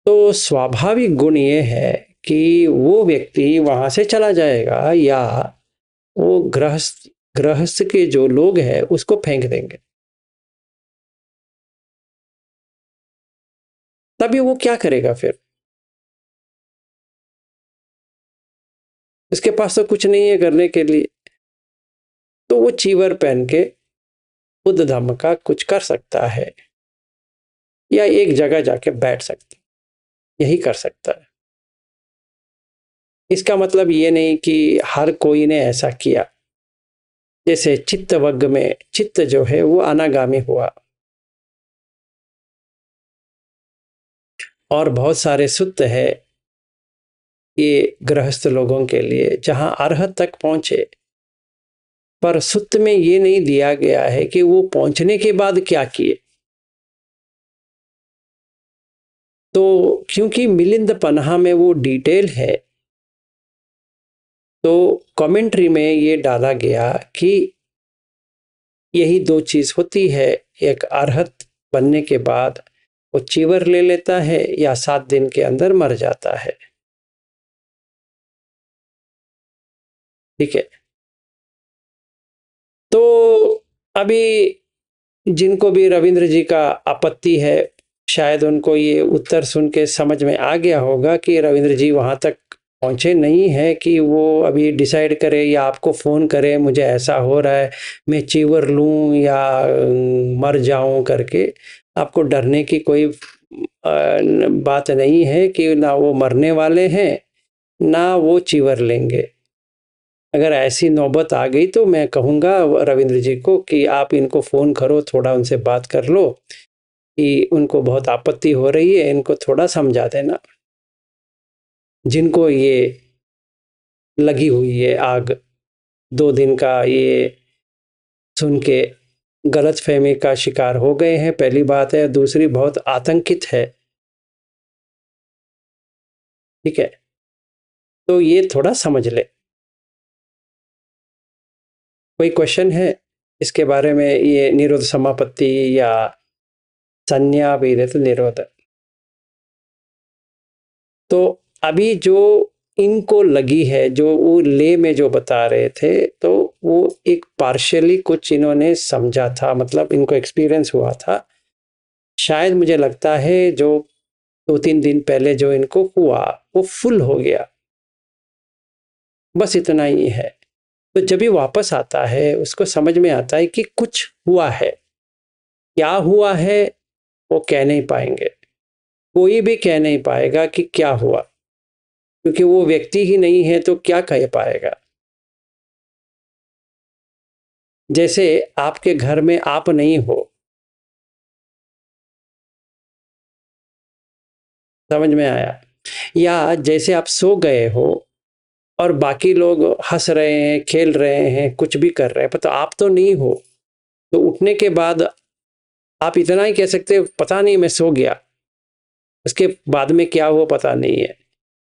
तो स्वाभाविक गुण ये है कि वो व्यक्ति वहां से चला जाएगा, या वो गृहस्थ गृहस्थ के जो लोग हैं उसको फेंक देंगे। तभी वो क्या करेगा फिर? उसके पास तो कुछ नहीं है करने के लिए, तो वो चीवर पहन के बुद्ध धम्म का कुछ कर सकता है, या एक जगह जाके बैठ सकता है, यही कर सकता है। इसका मतलब ये नहीं कि हर कोई ने ऐसा किया। जैसे चित्तवग्ग में चित्त जो है वो अनागामी हुआ, और बहुत सारे सुत्त है ये गृहस्थ लोगों के लिए जहां अर्हत तक पहुंचे, पर सुत्त में ये नहीं दिया गया है कि वो पहुंचने के बाद क्या किए। तो क्योंकि मिलिंद पन्हा में वो डिटेल है, तो कमेंट्री में ये डाला गया कि यही दो चीज होती है। एक अर्हत बनने के बाद वो चीवर ले लेता है, या 7 दिन के अंदर मर जाता है। ठीक है। तो अभी जिनको भी रविंद्र जी का आपत्ति है, शायद उनको ये उत्तर सुन के समझ में आ गया होगा कि रविंद्र जी वहां तक पहुंचे नहीं है कि वो अभी डिसाइड करे या आपको फ़ोन करे मुझे ऐसा हो रहा है, मैं चीवर लूं या मर जाऊं करके। आपको डरने की कोई बात नहीं है कि ना वो मरने वाले हैं ना वो चीवर लेंगे। अगर ऐसी नौबत आ गई तो मैं कहूँगा रविंद्र जी को कि आप इनको फ़ोन करो, थोड़ा उनसे बात कर लो कि उनको बहुत आपत्ति हो रही है, इनको थोड़ा समझा देना। जिनको ये लगी हुई है आग, 2 दिन का ये सुन के गलतफहमी का शिकार हो गए हैं, पहली बात है। दूसरी, बहुत आतंकित है। ठीक है, तो ये थोड़ा समझ ले। कोई क्वेश्चन है इसके बारे में? ये निरोध समापत्ति या संज्ञा विदित निरोध। तो अभी जो इनको लगी है, जो वो ले में जो बता रहे थे, तो वो एक पार्शियली कुछ इन्होंने समझा था, मतलब इनको एक्सपीरियंस हुआ था। शायद मुझे लगता है जो 2-3 दिन पहले जो इनको हुआ वो फुल हो गया, बस इतना ही है। तो जब भी वापस आता है उसको समझ में आता है कि कुछ हुआ है। क्या हुआ है वो कह नहीं पाएंगे, कोई भी कह नहीं पाएगा कि क्या हुआ, क्योंकि वो व्यक्ति ही नहीं है तो क्या कह पाएगा। जैसे आपके घर में आप नहीं हो, समझ में आया? या जैसे आप सो गए हो और बाकी लोग हंस रहे हैं, खेल रहे हैं, कुछ भी कर रहे हैं, पर तो आप तो नहीं हो। तो उठने के बाद आप इतना ही कह सकते हो, पता नहीं मैं सो गया, उसके बाद में क्या हुआ पता नहीं है।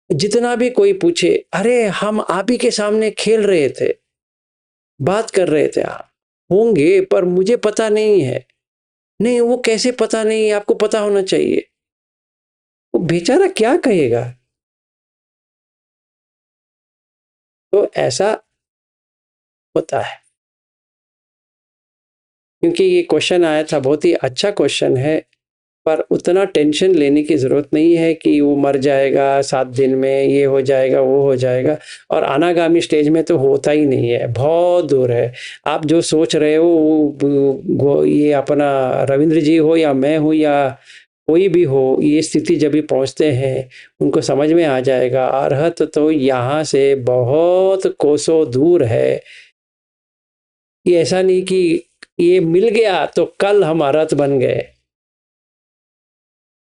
जितना भी कोई पूछे, अरे हम आप ही के सामने खेल रहे थे, बात कर रहे थे, आप होंगे पर मुझे पता नहीं है। नहीं, वो कैसे पता नहीं है, आपको पता होना चाहिए। वो बेचारा क्या कहेगा? तो ऐसा होता है। क्योंकि ये क्वेश्चन आया था, बहुत ही अच्छा क्वेश्चन है, पर उतना टेंशन लेने की ज़रूरत नहीं है कि वो मर जाएगा 7 दिन में, ये हो जाएगा वो हो जाएगा। और अनागामी स्टेज में तो होता ही नहीं है, बहुत दूर है। आप जो सोच रहे हो ये अपना रविंद्र जी हो या मैं हूँ या कोई भी हो, ये स्थिति जब भी पहुँचते हैं उनको समझ में आ जाएगा, अरहत तो यहाँ से बहुत कोसों दूर है। ये ऐसा नहीं कि ये मिल गया तो कल हम अरहत बन गए,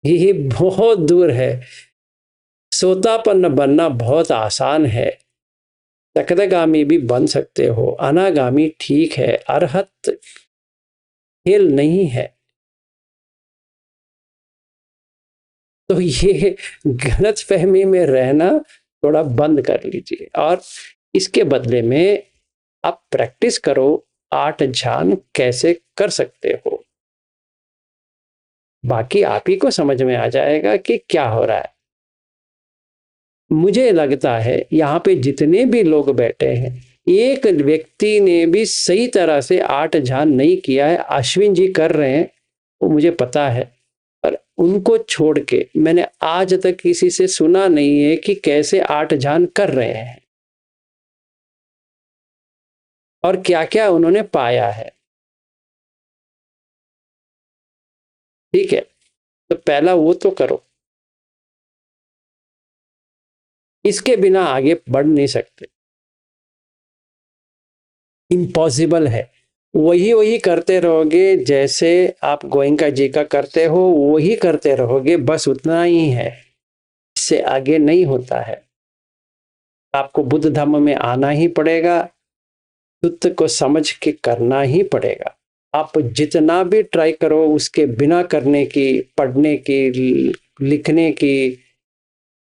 ये बहुत दूर है। सोतापन्न बनना बहुत आसान है, सकदगामी भी बन सकते हो, अनागामी ठीक है, अरहत खेल नहीं है। तो ये गलत फहमी में रहना थोड़ा बंद कर लीजिए और इसके बदले में आप प्रैक्टिस करो, 8 ध्यान कैसे कर सकते हो। बाकी आप ही को समझ में आ जाएगा कि क्या हो रहा है। मुझे लगता है यहाँ पे जितने भी लोग बैठे हैं, एक व्यक्ति ने भी सही तरह से 8 ध्यान नहीं किया है। अश्विन जी कर रहे हैं, वो मुझे पता है, पर उनको छोड़ के मैंने आज तक किसी से सुना नहीं है कि कैसे 8 ध्यान कर रहे हैं और क्या क्या उन्होंने पाया है। ठीक है, तो पहला वो तो करो, इसके बिना आगे बढ़ नहीं सकते, इम्पॉसिबल है। वही वही करते रहोगे, जैसे आप गोयंका जी का करते हो वही करते रहोगे, बस उतना ही है, इससे आगे नहीं होता है। आपको बुद्ध धम्म में आना ही पड़ेगा, शुद्ध को समझ के करना ही पड़ेगा। आप जितना भी ट्राई करो उसके बिना करने की, पढ़ने की, लिखने की,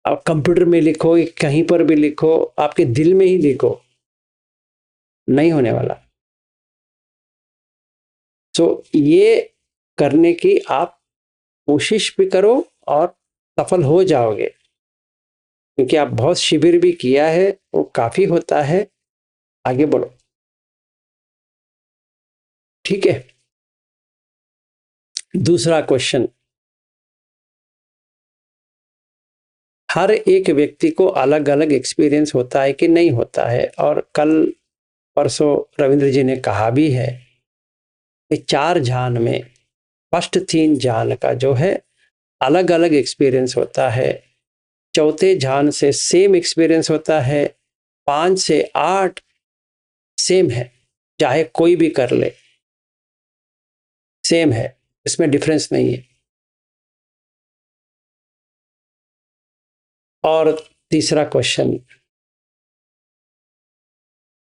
आप कंप्यूटर में लिखो, कहीं पर भी लिखो, आपके दिल में ही लिखो, नहीं होने वाला। तो ये करने की आप कोशिश भी करो और सफल हो जाओगे, क्योंकि आप बहुत शिविर भी किया है, वो काफी होता है। आगे बढ़ो, ठीक है। दूसरा क्वेश्चन, हर एक व्यक्ति को अलग अलग एक्सपीरियंस होता है कि नहीं होता है, और कल परसों रविंद्र जी ने कहा भी है कि 4 ध्यान में फर्स्ट 3 ध्यान का जो है अलग अलग एक्सपीरियंस होता है, चौथे ध्यान से सेम एक्सपीरियंस होता है, 5 से 8 सेम है, चाहे कोई भी कर ले, सेम है, इसमें डिफरेंस नहीं है। और तीसरा क्वेश्चन,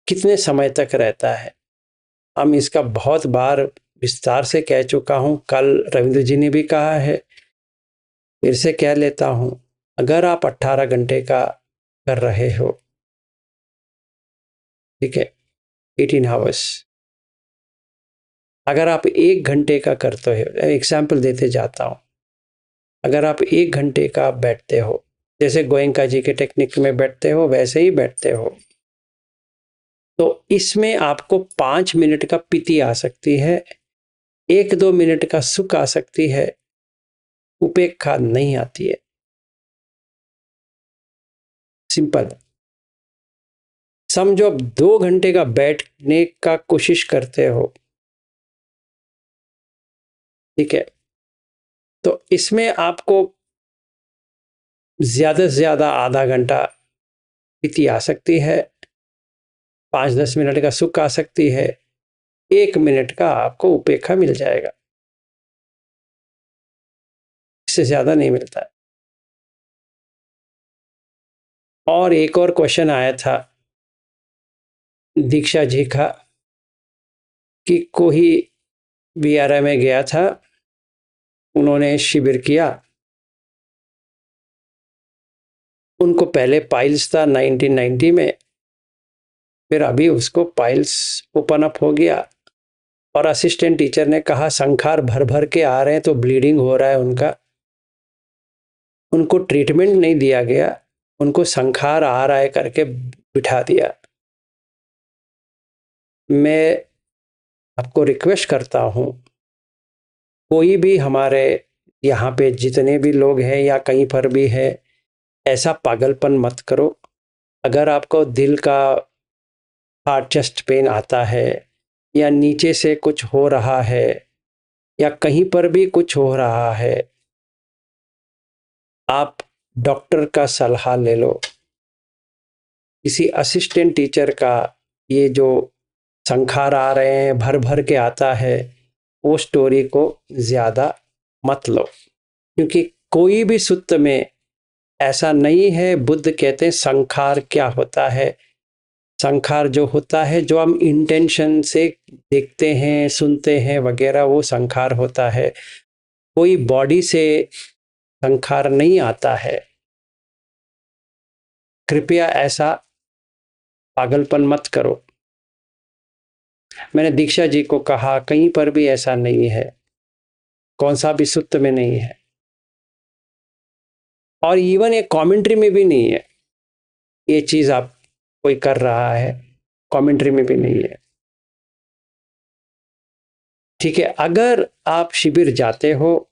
कितने समय तक रहता है? हम इसका बहुत बार विस्तार से कह चुका हूं, कल रविंद्र जी ने भी कहा है, फिर से कह लेता हूं। अगर आप 18 घंटे का कर रहे हो, ठीक है, 18 आवर्स, अगर आप 1 घंटे का करते हो, एग्जाम्पल देते जाता हूं, अगर आप 1 घंटे का बैठते हो, जैसे गोयंका जी के टेक्निक में बैठते हो वैसे ही बैठते हो, तो इसमें आपको 5 मिनट का पीति आ सकती है, 1-2 मिनट का सुख आ सकती है, उपेक्षा नहीं आती है। सिंपल। समझो अब 2 घंटे का बैठने का कोशिश करते हो, ठीक है, तो इसमें आपको ज्यादा से ज्यादा आधा घंटा पीति आ सकती है, 5-10 मिनट का सुख आ सकती है, 1 मिनट का आपको उपेक्षा मिल जाएगा, इससे ज्यादा नहीं मिलता है। और एक और क्वेश्चन आया था दीक्षा जी का, कि कोई बीआरआई में गया था, उन्होंने शिविर किया, उनको पहले पाइल्स था 1990 में, फिर अभी उसको पाइल्स ओपन अप हो गया, और असिस्टेंट टीचर ने कहा संखार भर भर के आ रहे हैं तो ब्लीडिंग हो रहा है उनका, उनको ट्रीटमेंट नहीं दिया गया, उनको संखार आ रहा है करके बिठा दिया। मैं आपको रिक्वेस्ट करता हूँ, कोई भी हमारे यहाँ पे जितने भी लोग हैं या कहीं पर भी है, ऐसा पागलपन मत करो। अगर आपको दिल का हार्ट चेस्ट पेन आता है, या नीचे से कुछ हो रहा है, या कहीं पर भी कुछ हो रहा है, आप डॉक्टर का सलाह ले लो, किसी असिस्टेंट टीचर का। ये जो संखार आ रहे हैं भर भर के आता है, वो स्टोरी को ज्यादा मत लो, क्योंकि कोई भी सुत्त में ऐसा नहीं है। बुद्ध कहते हैं संखार क्या होता है। संखार जो होता है, जो हम इंटेंशन से देखते हैं, सुनते हैं वगैरह, वो संखार होता है। कोई बॉडी से संखार नहीं आता है। कृपया ऐसा पागलपन मत करो। मैंने दीक्षा जी को कहा कहीं पर भी ऐसा नहीं है, कौन सा भी सूत्र में नहीं है, और इवन एक कमेंट्री में भी नहीं है। ये चीज आप कोई कर रहा है, कमेंट्री में भी नहीं है। ठीक है, अगर आप शिविर जाते हो,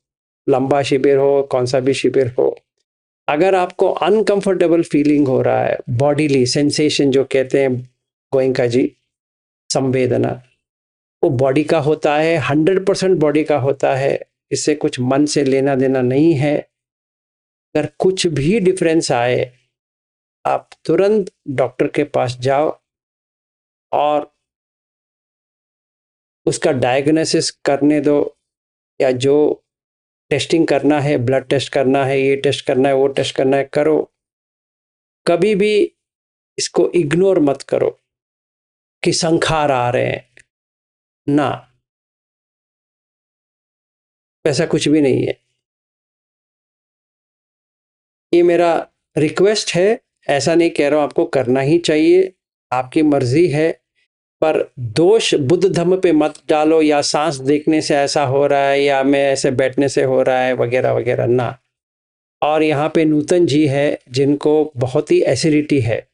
लंबा शिविर हो, कौन सा भी शिविर हो, अगर आपको अनकंफर्टेबल फीलिंग हो रहा है, बॉडीली सेंसेशन जो कहते हैं गोयंका जी, संवेदना, वो बॉडी का होता है, 100% बॉडी का होता है। इससे कुछ मन से लेना देना नहीं है। अगर कुछ भी डिफरेंस आए, आप तुरंत डॉक्टर के पास जाओ और उसका डायग्नोसिस करने दो, या जो टेस्टिंग करना है, ब्लड टेस्ट करना है, ये टेस्ट करना है, वो टेस्ट करना है, करो। कभी भी इसको इग्नोर मत करो कि संखार आ रहे हैं, ना, ऐसा कुछ भी नहीं है। ये मेरा रिक्वेस्ट है, ऐसा नहीं कह रहा हूं आपको करना ही चाहिए, आपकी मर्जी है, पर दोष बुद्ध धम्म पे मत डालो, या सांस देखने से ऐसा हो रहा है, या मैं ऐसे बैठने से हो रहा है वगैरह वगैरह, ना। और यहाँ पे नूतन जी है जिनको बहुत ही एसिडिटी है,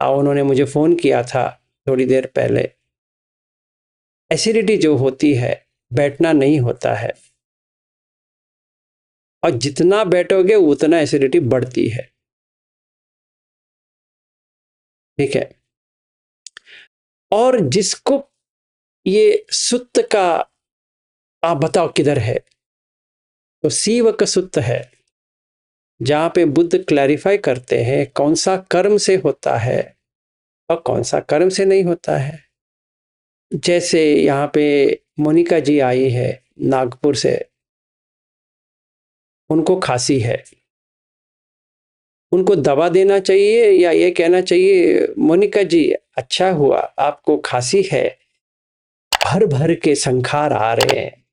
और उन्होंने मुझे फ़ोन किया था थोड़ी देर पहले। एसिडिटी जो होती है, बैठना नहीं होता है, और जितना बैठोगे उतना एसिडिटी बढ़ती है। ठीक है, और जिसको ये सुत्त का, आप बताओ किधर है, तो सीवक सुत्त है, जहां पे बुद्ध क्लैरिफाई करते हैं कौन सा कर्म से होता है और कौन सा कर्म से नहीं होता है। जैसे यहाँ पे मोनिका जी आई है नागपुर से, उनको खांसी है, उनको दवा देना चाहिए या ये कहना चाहिए मोनिका जी अच्छा हुआ आपको खांसी है, भर भर के संखार आ रहे हैं,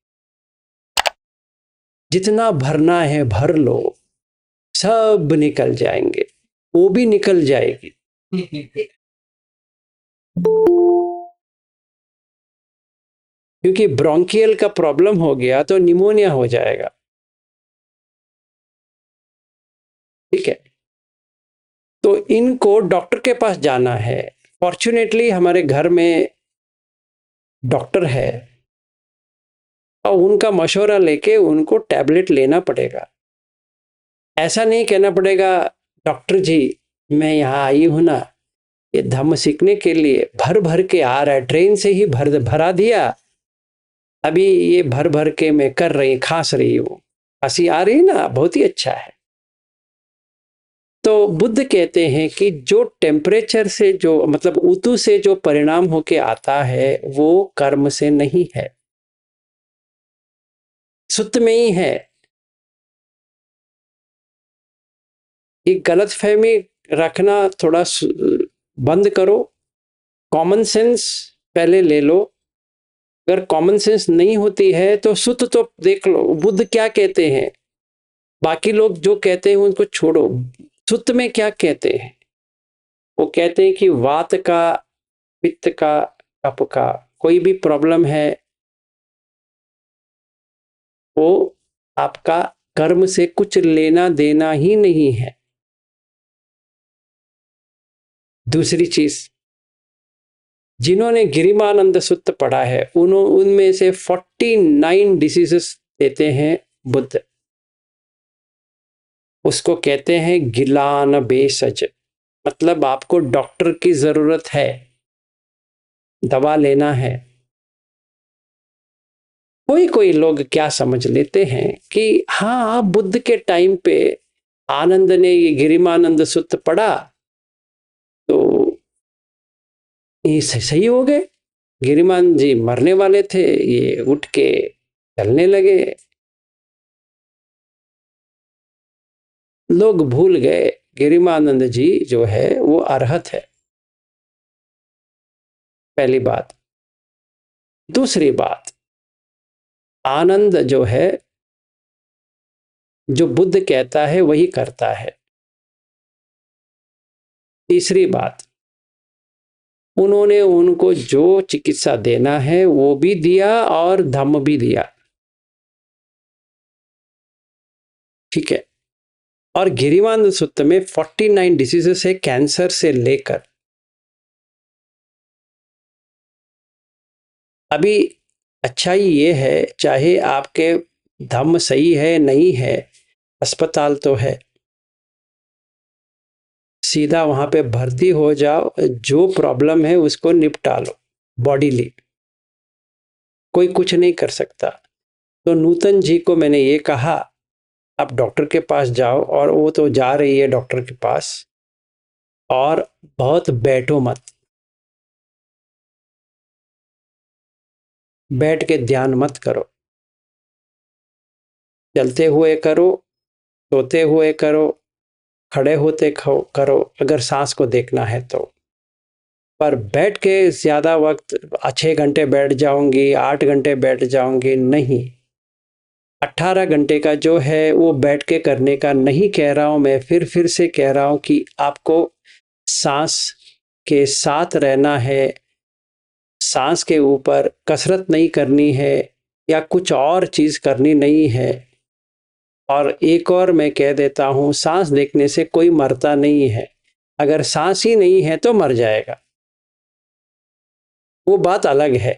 जितना भरना है भर लो, सब निकल जाएंगे, वो भी निकल जाएगी। क्योंकि ब्रोंकियल का प्रॉब्लम हो गया तो निमोनिया हो जाएगा। ठीक है, तो इनको डॉक्टर के पास जाना है। फॉर्चुनेटली हमारे घर में डॉक्टर है, और उनका मशवरा लेके उनको टैबलेट लेना पड़ेगा। ऐसा नहीं कहना पड़ेगा डॉक्टर जी मैं यहाँ आई हूं ना ये धम्म सीखने के लिए, भर भर के आ रहा है, ट्रेन से ही भरा दिया, अभी ये भर भर के मैं कर रही, खांस रही हूँ, खांसी आ रही ना, बहुत ही अच्छा है। तो बुद्ध कहते हैं कि जो टेम्परेचर से, जो मतलब ऊतु से जो परिणाम होके आता है, वो कर्म से नहीं है, सुत्त में ही है। ये गलतफहमी रखना थोड़ा बंद करो, कॉमन सेंस पहले ले लो। अगर कॉमन सेंस नहीं होती है तो सुत्त तो देख लो, बुद्ध क्या कहते हैं, बाकी लोग जो कहते हैं उनको छोड़ो, सुत्त में क्या कहते हैं। वो कहते हैं कि वात का, पित्त का, कफ का कोई भी प्रॉब्लम है, वो आपका कर्म से कुछ लेना देना ही नहीं है। दूसरी चीज, जिन्होंने गिरिमानंद सुत्त पढ़ा है उनमें से 49 डिसीजेस देते हैं बुद्ध, उसको कहते हैं गिलान बेसज, मतलब आपको डॉक्टर की जरूरत है, दवा लेना है। कोई कोई लोग क्या समझ लेते हैं कि हाँ बुद्ध के टाइम पे आनंद ने ये गिरिमानंद सुत्त पढ़ा तो ये सही हो गए, गिरिमान जी मरने वाले थे, ये उठ के चलने लगे। लोग भूल गए गिरिमानंद जी जो है वो अरहत है, पहली बात। दूसरी बात, आनंद जो है, जो बुद्ध कहता है वही करता है। तीसरी बात, उन्होंने उनको जो चिकित्सा देना है वो भी दिया और धम्म भी दिया, ठीक है। और गिरिमानंद सूत्र में 49 डिसीजेस है, कैंसर से लेकर। अभी अच्छाई ये है, चाहे आपके धम्म सही है नहीं है, अस्पताल तो है, सीधा वहां पे भर्ती हो जाओ, जो प्रॉब्लम है उसको निपटा लो बॉडीली, कोई कुछ नहीं कर सकता। तो नूतन जी को मैंने ये कहा आप डॉक्टर के पास जाओ, और वो तो जा रही है डॉक्टर के पास, और बहुत बैठो मत, बैठ के ध्यान मत करो, चलते हुए करो, सोते हुए करो, खड़े होते करो, अगर सांस को देखना है तो। पर बैठ के ज्यादा वक्त 6 घंटे बैठ जाऊंगी, 8 घंटे बैठ जाऊंगी, नहीं। 18 घंटे का जो है वो बैठ के करने का नहीं कह रहा हूं मैं, फिर से कह रहा हूं कि आपको सांस के साथ रहना है, सांस के ऊपर कसरत नहीं करनी है या कुछ और चीज करनी नहीं है। और एक और मैं कह देता हूं, सांस देखने से कोई मरता नहीं है, अगर सांस ही नहीं है तो मर जाएगा, वो बात अलग है।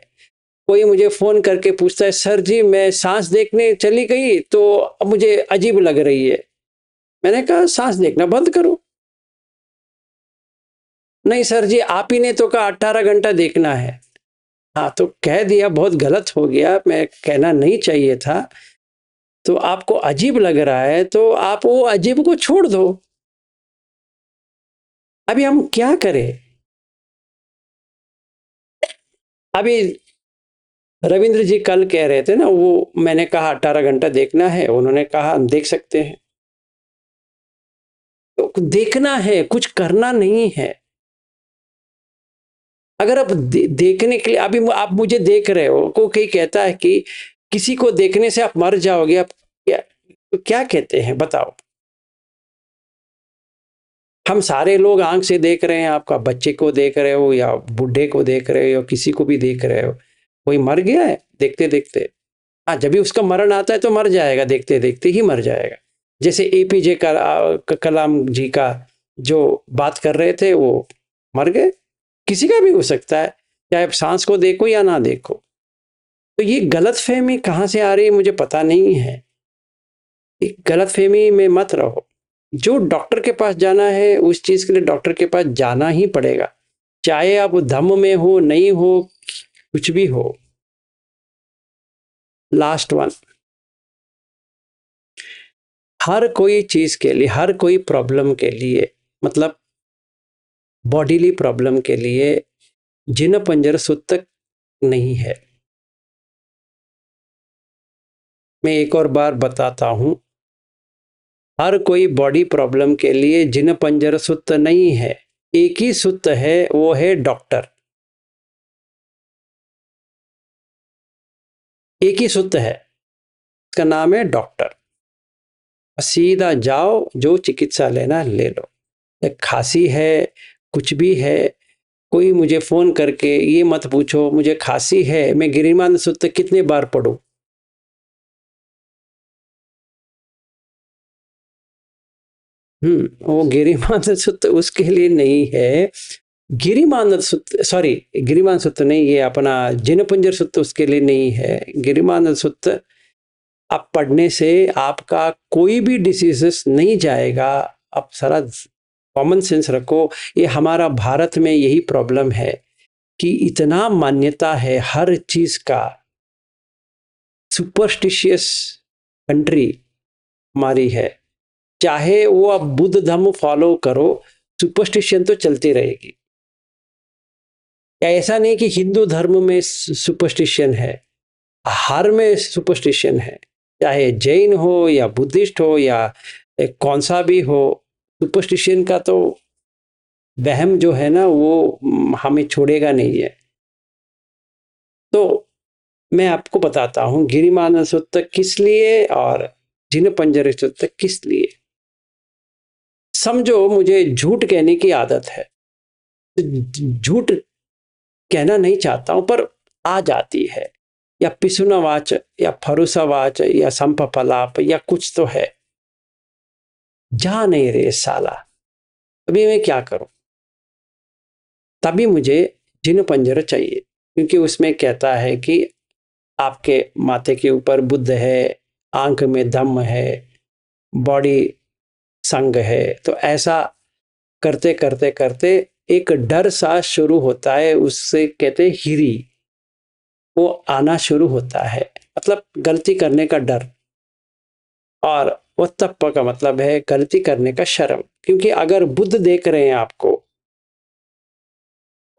कोई मुझे फोन करके पूछता है सर जी मैं सांस देखने चली गई तो अब मुझे अजीब लग रही है, मैंने कहा सांस देखना बंद करो। नहीं सर जी आप ही ने तो कहा 18 घंटा देखना है। हाँ तो कह दिया, बहुत गलत हो गया, मैं कहना नहीं चाहिए था। तो आपको अजीब लग रहा है तो आप वो अजीब को छोड़ दो। अभी हम क्या करें? अभी रविंद्र जी कल कह रहे थे ना, वो मैंने कहा 18 घंटा देखना है, उन्होंने कहा हम देख सकते हैं। तो देखना है, कुछ करना नहीं है। अगर आप देखने के लिए, अभी आप मुझे देख रहे हो, को कोई कहता है कि किसी को देखने से आप मर जाओगे, आप क्या, तो क्या कहते हैं बताओ? हम सारे लोग आंख से देख रहे हैं, आपका बच्चे को देख रहे हो या बूढ़े को देख रहे हो या किसी को भी देख रहे हो, कोई मर गया है देखते देखते? हाँ, जब भी उसका मरण आता है तो मर जाएगा, देखते देखते ही मर जाएगा। जैसे एपीजे कलाम जी का जो बात कर रहे थे वो मर गए, किसी का भी हो सकता है, चाहे आप सांस को देखो या ना देखो। तो ये गलतफहमी कहाँ से आ रही है मुझे पता नहीं है, गलतफहमी में मत रहो। जो डॉक्टर के पास जाना है उस चीज के लिए डॉक्टर के पास जाना ही पड़ेगा, चाहे आप धम्म में हो नहीं हो, कुछ भी हो। लास्ट वन, हर कोई चीज के लिए, हर कोई प्रॉब्लम के लिए, मतलब बॉडीली प्रॉब्लम के लिए जिन पंजर सूत्र नहीं है। मैं एक और बार बताता हूं, हर कोई बॉडी प्रॉब्लम के लिए जिन पंजर सूत्र नहीं है, एक ही सूत्र है, वो है डॉक्टर। एक ही सूत्र है, उसका नाम है डॉक्टर। सीधा जाओ, जो चिकित्सा लेना ले लो। खांसी है, कुछ भी है, कोई मुझे फोन करके ये मत पूछो मुझे खांसी है मैं गिरिमानंद सूत्र कितने बार पढ़ूं। वो गिरिमानंद सूत्र उसके लिए नहीं है। गिरिमानंद सूत्र, सॉरी गिरिमानंद सूत्र नहीं, ये अपना जिनपुंजर सूत्र उसके लिए नहीं है। गिरिमानंद सूत्र आप पढ़ने से आपका कोई भी डिसीजेस नहीं जाएगा। आप सारा कॉमन सेंस रखो, ये हमारा भारत में यही प्रॉब्लम है कि इतना मान्यता है हर चीज का, सुपरस्टिशियस कंट्री हमारी है। चाहे वो आप बुद्ध धर्म फॉलो करो, सुपरस्टिशन तो चलती रहेगी। ऐसा नहीं कि हिंदू धर्म में सुपरस्टिशन है, हर में सुपरस्टिशन है, चाहे जैन हो या बुद्धिस्ट हो या कौन सा भी हो, सुपरस्टिशन का तो वहम जो है ना वो हमें छोड़ेगा नहीं है। तो मैं आपको बताता हूं गिरिमानव सूत्र किस लिए और जिन पंजर सूत्र किस लिए। समझो मुझे झूठ कहने की आदत है, झूठ कहना नहीं चाहता हूं पर आ जाती है, या पिसुनवाच या फरुसवाच या संपफलाप या कुछ तो है, जा नहीं रे साला, अभी मैं क्या करूं। तभी मुझे जिन पंजर चाहिए, क्योंकि उसमें कहता है कि आपके माथे के ऊपर बुद्ध है, आंख में दम है, बॉडी संग है। तो ऐसा करते करते करते एक डर सा शुरू होता है, उससे कहते हैं हिरी, वो आना शुरू होता है, मतलब गलती करने का डर। और उत्तप्प का मतलब है गलती करने का शर्म, क्योंकि अगर बुद्ध देख रहे हैं आपको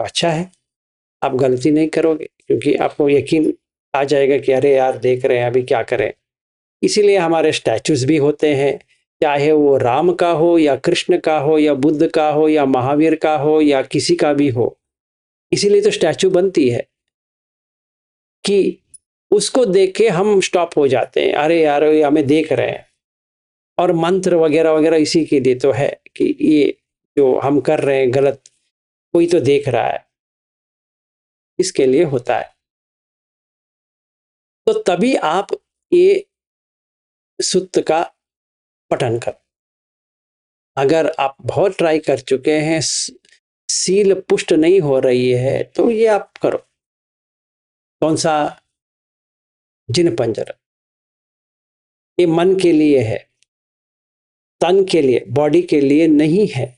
तो अच्छा है, आप गलती नहीं करोगे, क्योंकि आपको यकीन आ जाएगा कि अरे यार देख रहे हैं अभी क्या करें। इसीलिए हमारे स्टैचूज भी होते हैं, चाहे वो राम का हो या कृष्ण का हो या बुद्ध का हो या महावीर का हो या किसी का भी हो। इसीलिए तो स्टैचू बनती है कि उसको देख के हम स्टॉप हो जाते हैं, अरे यार ये हमें देख रहे हैं। और मंत्र वगैरह वगैरह इसी के लिए तो है कि ये जो हम कर रहे हैं गलत, कोई तो देख रहा है, इसके लिए होता है। तो तभी आप ये सूत्र का पठन कर। अगर आप बहुत ट्राई कर चुके हैं, सील पुष्ट नहीं हो रही है, तो ये आप करो। कौन सा? जिन पंजर। ये मन के लिए है, तन के लिए, बॉडी के लिए नहीं है।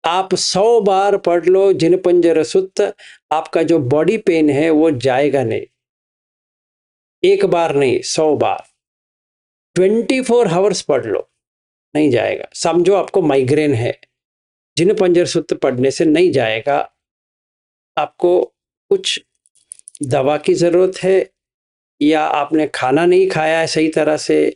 आप 100 बार पढ़ लो जिन पंजर सूत्र, आपका जो बॉडी पेन है वो जाएगा नहीं। एक बार नहीं, 100 बार, 24 आवर्स पढ़ लो, नहीं जाएगा। समझो आपको माइग्रेन है, जिन पंजर सूत्र पढ़ने से नहीं जाएगा। आपको कुछ दवा की जरूरत है, या आपने खाना नहीं खाया है सही तरह से,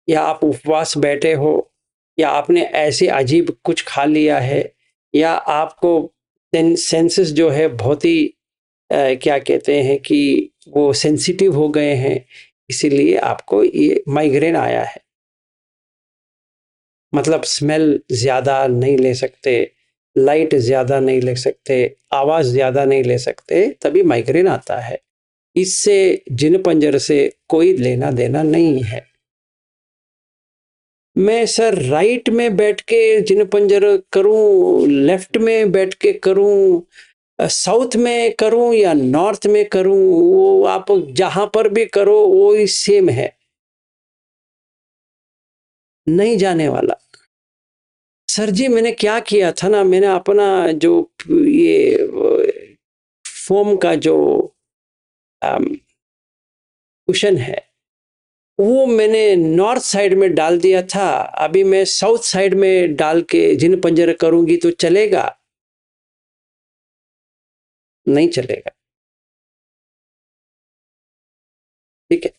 या आप उपवास बैठे हो, या आपने ऐसे अजीब कुछ खा लिया है, या आपको सेंसेस जो है बहुत ही क्या कहते हैं कि वो सेंसिटिव हो गए हैं, इसीलिए आपको ये माइग्रेन आया है। मतलब स्मेल ज़्यादा नहीं ले सकते, लाइट ज़्यादा नहीं ले सकते, आवाज़ ज़्यादा नहीं ले सकते, तभी माइग्रेन आता है। इससे जिन पंजर से कोई लेना देना नहीं है। मैं सर राइट में बैठ के जिन पंजर करूं, लेफ्ट में बैठ के करूं, साउथ में करूं या नॉर्थ में करूं, वो आप जहां पर भी करो वो ही सेम है, नहीं जाने वाला। सर जी मैंने क्या किया था ना, मैंने अपना जो ये फोम का जो कुशन है वो मैंने नॉर्थ साइड में डाल दिया था, अभी मैं साउथ साइड में डाल के जिन पंजर करूंगी तो चलेगा? नहीं चलेगा। ठीक है,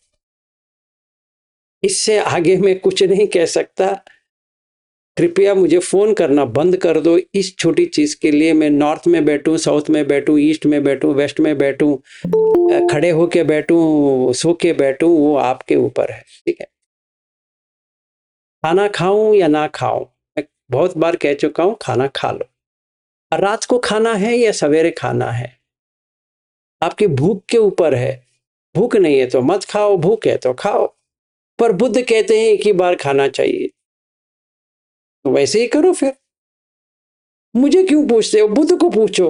इससे आगे मैं कुछ नहीं कह सकता। कृपया मुझे फोन करना बंद कर दो इस छोटी चीज के लिए। मैं नॉर्थ में बैठूं, साउथ में बैठूं, ईस्ट में बैठूं, वेस्ट में बैठूं, खड़े होके बैठूं, सो के बैठूं, वो आपके ऊपर है। ठीक है, खाना खाऊं या ना खाऊं, मैं बहुत बार कह चुका हूं, खाना खा लो। रात को खाना है या सवेरे खाना है, आपकी भूख के ऊपर है। भूख नहीं है तो मत खाओ, भूख है तो खाओ। पर बुद्ध कहते हैं एक ही बार खाना चाहिए, तो वैसे ही करो फिर। मुझे क्यों पूछते हो, बुद्ध को पूछो।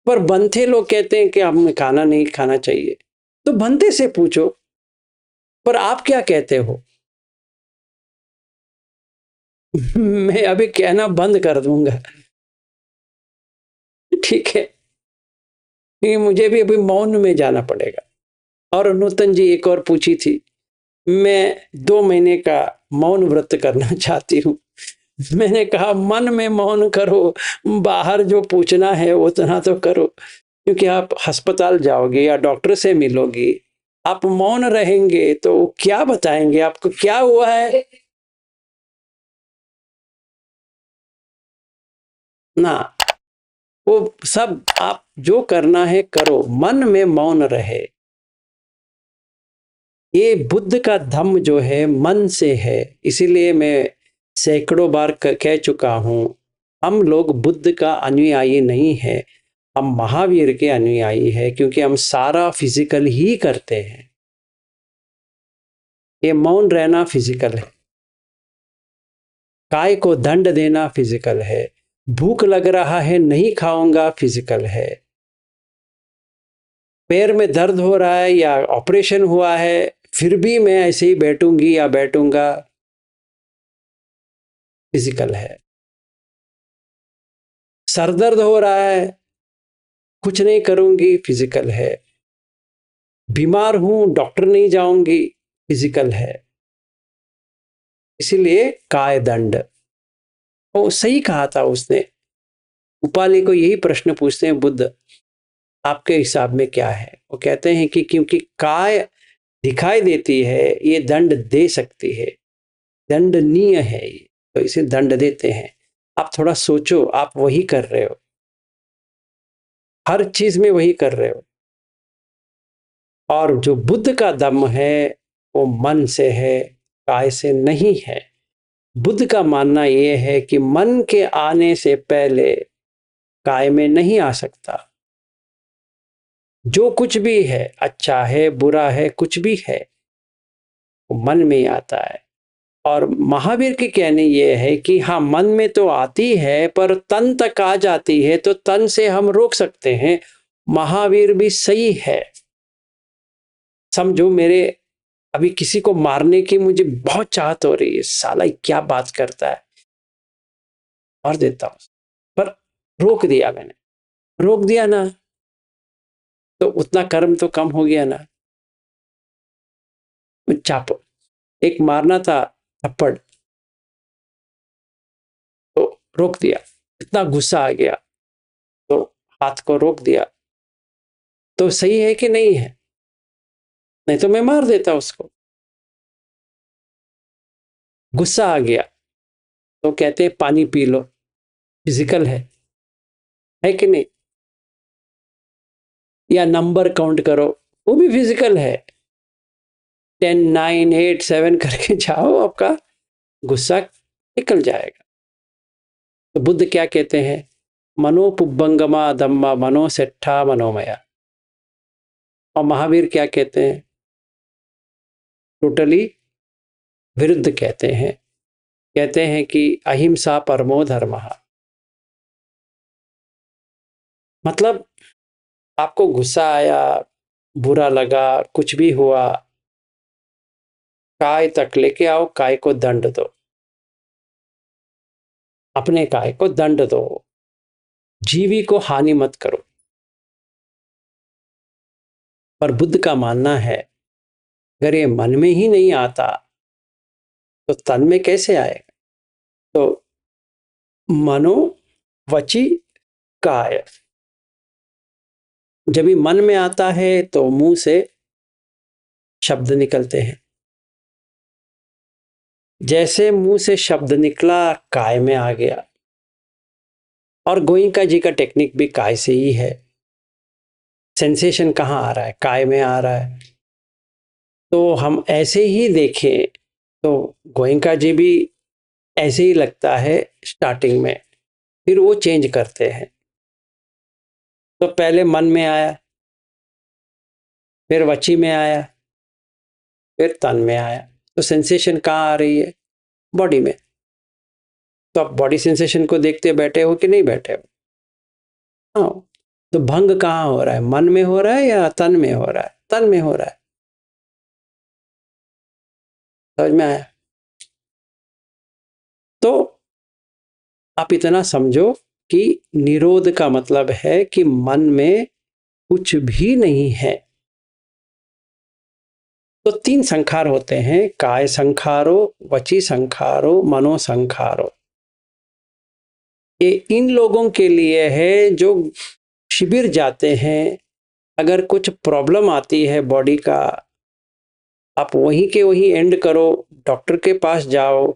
पर बनते लोग कहते हैं कि हमें खाना नहीं खाना चाहिए, तो बनते से पूछो। पर आप क्या कहते हो? मैं अभी कहना बंद कर दूंगा। ठीक है, क्योंकि मुझे भी अभी मौन में जाना पड़ेगा। और नूतन जी एक और पूछी थी, मैं 2 महीने का मौन व्रत करना चाहती हूँ। मैंने कहा मन में मौन करो, बाहर जो पूछना है उतना तो करो, क्योंकि आप अस्पताल जाओगे या डॉक्टर से मिलोगी आप मौन रहेंगे तो क्या बताएंगे आपको क्या हुआ है ना। वो सब आप जो करना है करो, मन में मौन रहे। ये बुद्ध का धम्म जो है मन से है। इसीलिए मैं सैकड़ों बार कह चुका हूं, हम लोग बुद्ध का अनुयायी नहीं है, हम महावीर के अनुयायी है, क्योंकि हम सारा फिजिकल ही करते हैं। ये मौन रहना फिजिकल है, काय को दंड देना फिजिकल है, भूख लग रहा है नहीं खाऊंगा फिजिकल है, पैर में दर्द हो रहा है या ऑपरेशन हुआ है फिर भी मैं ऐसे ही बैठूंगी या बैठूंगा, फिजिकल है। सर दर्द हो रहा है कुछ नहीं करूंगी, फिजिकल है। बीमार हूं डॉक्टर नहीं जाऊंगी, फिजिकल है। इसीलिए काय दंड। वो सही कहा था उसने। उपाली को यही प्रश्न पूछते हैं बुद्ध, आपके हिसाब में क्या है। वो कहते हैं कि क्योंकि काय दिखाई देती है ये दंड दे सकती है, दंडनीय है ये, तो इसे दंड देते हैं। आप थोड़ा सोचो, आप वही कर रहे हो, हर चीज में वही कर रहे हो। और जो बुद्ध का दम है वो मन से है, काय से नहीं है। बुद्ध का मानना यह है कि मन के आने से पहले काय में नहीं आ सकता। जो कुछ भी है, अच्छा है बुरा है कुछ भी है, वो मन में ही आता है। और महावीर के कहने ये है कि हाँ मन में तो आती है पर तन तक आ जाती है तो तन से हम रोक सकते हैं। महावीर भी सही है। समझो मेरे अभी किसी को मारने की मुझे बहुत चाहत हो रही है, साला क्या बात करता है, मार देता हूं, पर रोक दिया मैंने, रोक दिया ना, तो उतना कर्म तो कम हो गया ना। चाप एक मारना था थप्पड़, तो रोक दिया, इतना गुस्सा आ गया तो हाथ को रोक दिया, तो सही है कि नहीं है। नहीं तो मैं मार देता उसको। गुस्सा आ गया तो कहते हैं पानी पी लो, फिजिकल है कि नहीं। या नंबर काउंट करो, वो भी फिजिकल है। 10 9 8 7 करके जाओ, आपका गुस्सा निकल जाएगा। तो बुद्ध क्या कहते हैं, मनोपुब्बंगमा धम्मा मनो सेट्ठा मनोमया। और महावीर क्या कहते हैं, टोटली विरुद्ध कहते हैं कि अहिंसा परमो धर्मः। मतलब आपको गुस्सा आया, बुरा लगा, कुछ भी हुआ, काय तक लेके आओ, काय को दंड दो, अपने काय को दंड दो, जीवी को हानि मत करो। पर बुद्ध का मानना है अगर ये मन में ही नहीं आता तो तन में कैसे आएगा। तो मनो वची काय, जब भी मन में आता है तो मुंह से शब्द निकलते हैं। जैसे मुंह से शब्द निकला काय में आ गया। और गोइंका जी का टेक्निक भी काय से ही है। सेंसेशन कहाँ आ रहा है, काय में आ रहा है। तो हम ऐसे ही देखें तो गोइंका जी भी ऐसे ही लगता है स्टार्टिंग में, फिर वो चेंज करते हैं। तो पहले मन में आया, फिर वची में आया, फिर तन में आया। तो सेंसेशन कहाँ आ रही है, बॉडी में। तो आप बॉडी सेंसेशन को देखते बैठे हो कि नहीं बैठे हो। हाँ, तो भंग कहाँ हो रहा है, मन में हो रहा है या तन में हो रहा है, तन में हो रहा है। समझ में आया। तो आप इतना समझो कि निरोध का मतलब है कि मन में कुछ भी नहीं है। तो 3 संखार होते हैं, काय संखारो, वची संखारो, मनो संखारो। ये इन लोगों के लिए है जो शिविर जाते हैं। अगर कुछ प्रॉब्लम आती है बॉडी का आप वहीं के वहीं एंड करो, डॉक्टर के पास जाओ।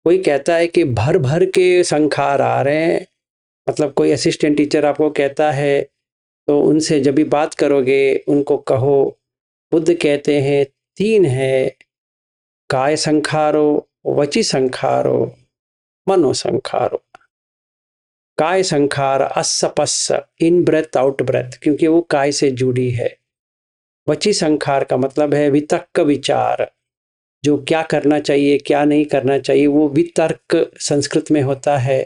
कोई कहता है कि भर भर के संखार आ रहे हैं, मतलब कोई असिस्टेंट टीचर आपको कहता है, तो उनसे जब भी बात करोगे उनको कहो बुद्ध कहते हैं तीन है, काय संखारो, वची संखारो, मनो संखारो। काय संखार अस्सपस्स, इन ब्रेथ आउट ब्रेथ, क्योंकि वो काय से जुड़ी है। वची संखार का मतलब है वितक्क विचार, जो क्या करना चाहिए क्या नहीं करना चाहिए, वो वितर्क संस्कृत में होता है,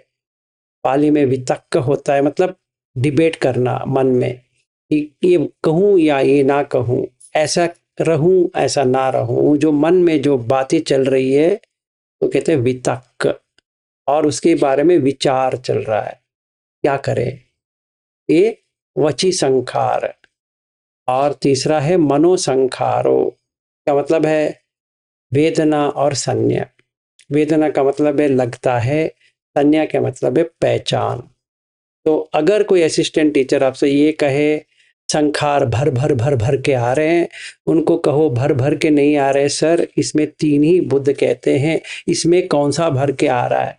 पाली में वितक्क होता है, मतलब डिबेट करना मन में कि ये कहूं या ये ना कहूं, ऐसा रहूं ऐसा ना रहूं, जो मन में जो बातें चल रही है तो कहते हैं वितक्क, और उसके बारे में विचार चल रहा है क्या करें, ये वची संखार। और तीसरा है मनोसंखारो, का मतलब है वेदना और संज्ञा। वेदना का मतलब है लगता है, संज्ञा का मतलब है पहचान। तो अगर कोई असिस्टेंट टीचर आपसे ये कहे संखार भर भर भर भर के आ रहे हैं, उनको कहो भर भर के नहीं आ रहे सर, इसमें तीन ही बुद्ध कहते हैं, इसमें कौन सा भर के आ रहा है।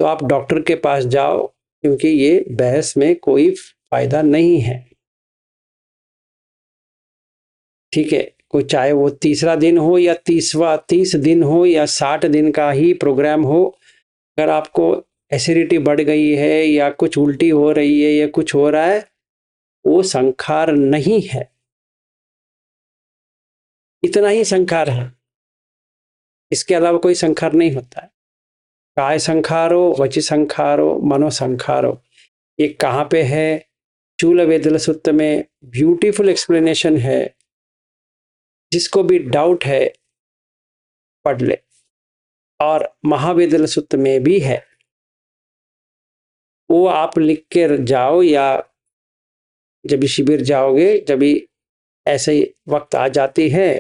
तो आप डॉक्टर के पास जाओ, क्योंकि ये बहस में कोई फायदा नहीं है। ठीक है, कोई चाहे वो तीसरा दिन हो या 30 दिन हो या 60 दिन का ही प्रोग्राम हो, अगर आपको एसिडिटी बढ़ गई है या कुछ उल्टी हो रही है या कुछ हो रहा है, वो संखार नहीं है, इतना ही संखार है, इसके अलावा कोई संखार नहीं होता है। काय संखारो, वची संखारो, मनो संखारो, ये कहाँ पे है, चूल वेदल सूत्र में ब्यूटीफुल एक्सप्लेनेशन है, जिसको भी डाउट है पढ़ ले। और महावेदल सूत्र में भी है, वो आप लिख के जाओ, या जब भी शिविर जाओगे, जब भी ऐसे ही वक्त आ जाती है,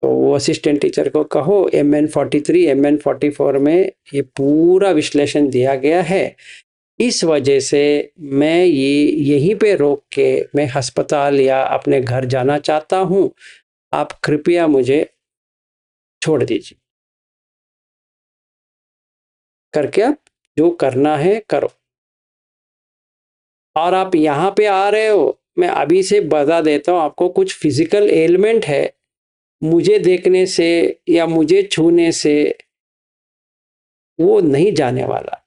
तो वो असिस्टेंट टीचर को कहो MN43 MN44 में ये पूरा विश्लेषण दिया गया है, इस वजह से मैं ये यहीं पे रोक के मैं अस्पताल या अपने घर जाना चाहता हूं, आप कृपया मुझे छोड़ दीजिए, करके आप जो करना है करो। और आप यहाँ पे आ रहे हो, मैं अभी से बता देता हूँ आपको, कुछ फिजिकल एलिमेंट है, मुझे देखने से या मुझे छूने से वो नहीं जाने वाला।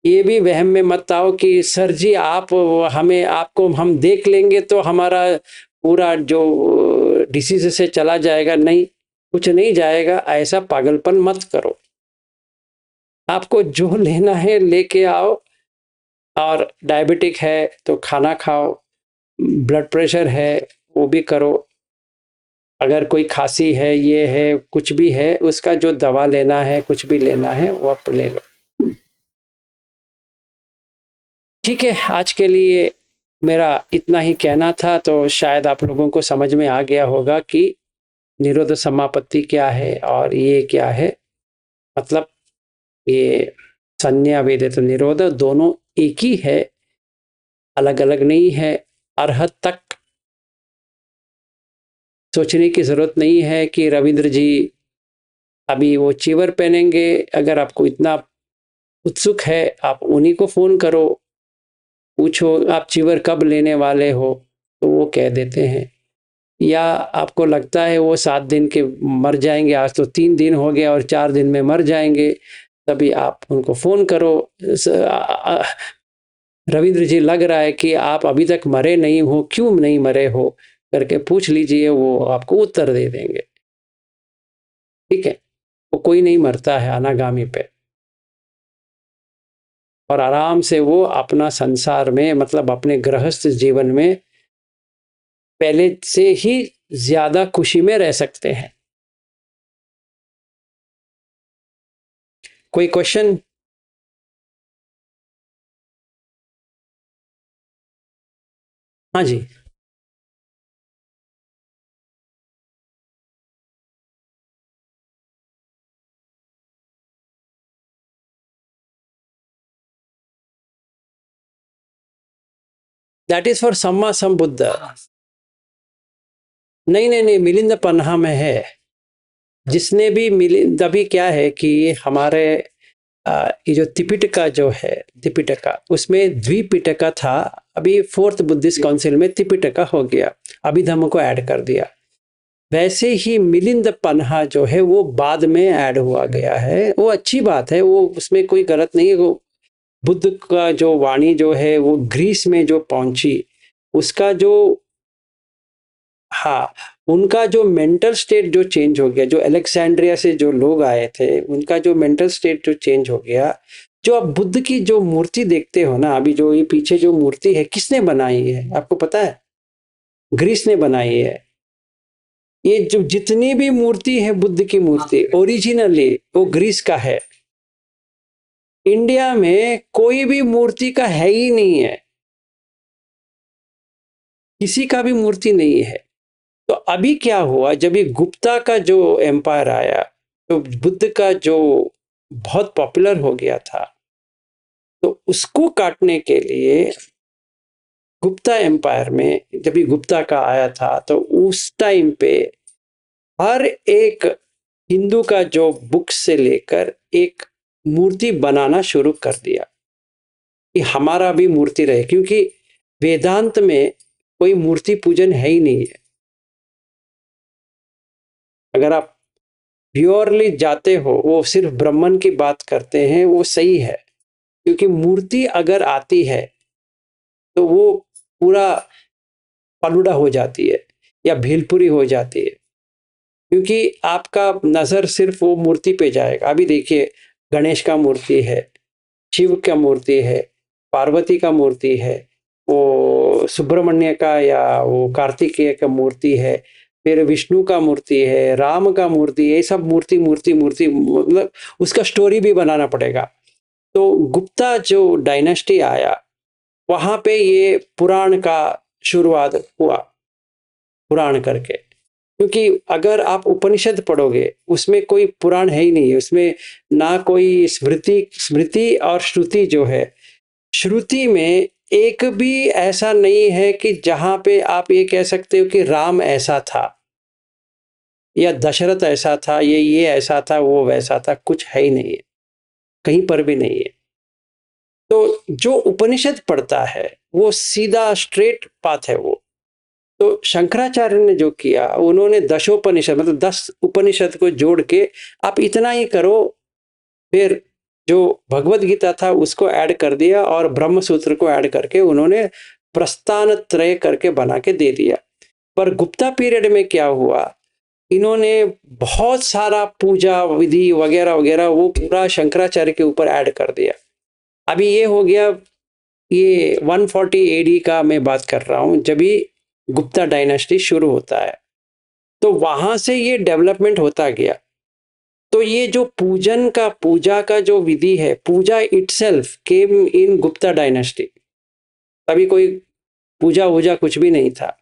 ये भी वहम में मत आओ कि सर जी आप हमें आपको हम देख लेंगे तो हमारा पूरा जो डिसीज से चला जाएगा, नहीं, कुछ नहीं जाएगा, ऐसा पागलपन मत करो। आपको जो लेना है लेके आओ, और डायबिटिक है तो खाना खाओ, ब्लड प्रेशर है वो भी करो, अगर कोई खांसी है ये है कुछ भी है, उसका जो दवा लेना है कुछ भी लेना है वो आप ले लो। ठीक है, आज के लिए मेरा इतना ही कहना था, तो शायद आप लोगों को समझ में आ गया होगा कि निरोध समापत्ति क्या है और ये क्या है। मतलब ये संज्ञा वेदित निरोध दोनों एक ही है, अलग अलग नहीं है। अरहत तक सोचने की जरूरत नहीं है कि रविंद्र जी अभी वो चीवर पहनेंगे, अगर आपको इतना उत्सुक है आप उन्हीं को फोन करो, पूछो आप चीवर कब लेने वाले हो, तो वो कह देते हैं। या आपको लगता है वो 7 दिन के मर जाएंगे, आज तो 3 दिन हो गया और 4 दिन में मर जाएंगे, तभी आप उनको फोन करो, रविंद्र जी लग रहा है कि आप अभी तक मरे नहीं हो, क्यों नहीं मरे हो करके पूछ लीजिए, वो आपको उत्तर दे देंगे। ठीक है, वो कोई नहीं मरता है अनागामी पे, और आराम से वो अपना संसार में, मतलब अपने गृहस्थ जीवन में पहले से ही ज्यादा खुशी में रह सकते हैं। कोई क्वेश्चन? हाँ जी। That is for Samma Sambuddha. नहीं नहीं नहीं, मिलिंद पन्हा में है। जिसने भी मिलिंद, अभी क्या है कि हमारे ये जो त्रिपिटका जो है, त्रिपिटका, उसमें द्विपिटका था। अभी फोर्थ बुद्धिस्ट काउंसिल में त्रिपिटका हो गया, अभिधम्म को ऐड कर दिया। वैसे ही मिलिंद पन्हा जो है वो बाद में ऐड हुआ गया है। वो अच्छी बात है, वो उसमें कोई गलत नहीं है। वो बुद्ध का जो वाणी जो है वो ग्रीस में जो पहुंची, उसका जो, हाँ, उनका जो मेंटल स्टेट जो चेंज हो गया, जो अलेक्जेंड्रिया से जो लोग आए थे उनका जो मेंटल स्टेट जो चेंज हो गया। जो आप बुद्ध की जो मूर्ति देखते हो ना, अभी जो ये पीछे जो मूर्ति है, किसने बनाई है आपको पता है? ग्रीस ने बनाई है। ये जो जितनी भी मूर्ति है बुद्ध की मूर्ति ओरिजिनली वो ग्रीस का है। इंडिया में कोई भी मूर्ति का है ही नहीं है, किसी का भी मूर्ति नहीं है। तो अभी क्या हुआ, जब ये गुप्ता का जो एम्पायर आया, तो बुद्ध का जो बहुत पॉपुलर हो गया था, तो उसको काटने के लिए गुप्ता एम्पायर में, जब ये गुप्ता का आया था, तो उस टाइम पे हर एक हिंदू का जो बुक से लेकर एक मूर्ति बनाना शुरू कर दिया कि हमारा भी मूर्ति रहे, क्योंकि वेदांत में कोई मूर्ति पूजन है ही नहीं है। अगर आप प्योरली जाते हो, वो सिर्फ ब्राह्मण की बात करते हैं, वो सही है। क्योंकि मूर्ति अगर आती है तो वो पूरा फालूदा हो जाती है या भेलपुरी हो जाती है, क्योंकि आपका नजर सिर्फ वो मूर्ति पे जाएगा। अभी देखिए, गणेश का मूर्ति है, शिव का मूर्ति है, पार्वती का मूर्ति है, वो सुब्रमण्य का या वो कार्तिकेय का मूर्ति है, फिर विष्णु का मूर्ति है, राम का मूर्ति, ये सब मूर्ति मूर्ति मूर्ति, मतलब उसका स्टोरी भी बनाना पड़ेगा। तो गुप्ता जो डायनेस्टी आया, वहां पे ये पुराण का शुरुआत हुआ, पुराण करके। क्योंकि अगर आप उपनिषद पढ़ोगे उसमें कोई पुराण है ही नहीं है, उसमें ना कोई स्मृति, स्मृति और श्रुति जो है, श्रुति में एक भी ऐसा नहीं है कि जहां पे आप ये कह सकते हो कि राम ऐसा था या दशरथ ऐसा था, ये ऐसा था, वो वैसा था, कुछ है ही नहीं है, कहीं पर भी नहीं है। तो जो उपनिषद पढ़ता है वो सीधा स्ट्रेट पाथ है वो। तो शंकराचार्य ने जो किया, उन्होंने दशोपनिषद मतलब 10 उपनिषद को जोड़ के आप इतना ही करो, फिर जो भगवत गीता था उसको ऐड कर दिया और ब्रह्म सूत्र को ऐड करके उन्होंने प्रस्थान त्रय करके बना के दे दिया। पर गुप्ता पीरियड में क्या हुआ, इन्होंने बहुत सारा पूजा विधि वगैरह वगैरह वो पूरा शंकराचार्य के ऊपर ऐड कर दिया। अभी ये हो गया, ये 140 एडी का मैं बात कर रहा हूँ, जब भी गुप्ता डायनेस्टी शुरू होता है। तो वहां से ये डेवलपमेंट होता गया। तो ये जो पूजा का जो विधि है, पूजा इटसेल्फ केम इन गुप्ता डायनेस्टी। तभी कोई पूजा वूजा कुछ भी नहीं था,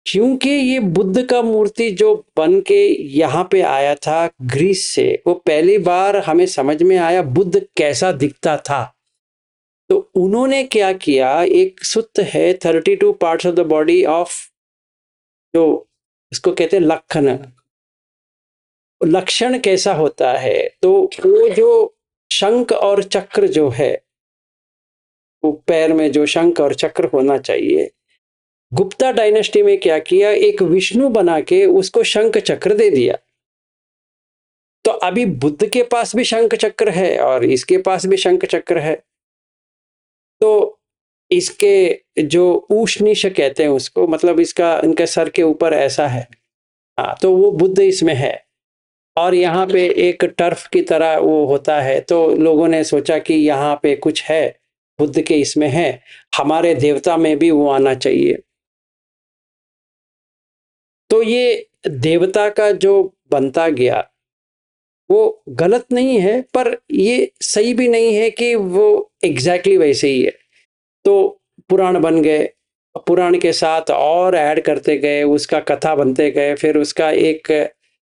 क्योंकि ये बुद्ध का मूर्ति जो बन के यहाँ पे आया था ग्रीस से, वो पहली बार हमें समझ में आया बुद्ध कैसा दिखता था। तो उन्होंने क्या किया, एक सूत्र है 32 parts of the body of, जो इसको कहते हैं लक्षण, लक्षण कैसा होता है। तो वो जो शंख और चक्र जो है, वो पैर में जो शंख और चक्र होना चाहिए, गुप्ता डायनेस्टी में क्या किया, एक विष्णु बना के उसको शंख चक्र दे दिया। तो अभी बुद्ध के पास भी शंख चक्र है और इसके पास भी शंख चक्र है। तो इसके जो ऊष्णिश कहते हैं उसको, मतलब इसका इनके सर के ऊपर ऐसा है, हाँ, तो वो बुद्ध इसमें है। और यहाँ पे एक टर्फ की तरह वो होता है, तो लोगों ने सोचा कि यहाँ पे कुछ है, बुद्ध के इसमें है, हमारे देवता में भी वो आना चाहिए। तो ये देवता का जो बनता गया वो गलत नहीं है, पर ये सही भी नहीं है कि वो एग्जैक्टली वैसे ही है। तो पुराण बन गए, पुराण के साथ और ऐड करते गए, उसका कथा बनते गए, फिर उसका एक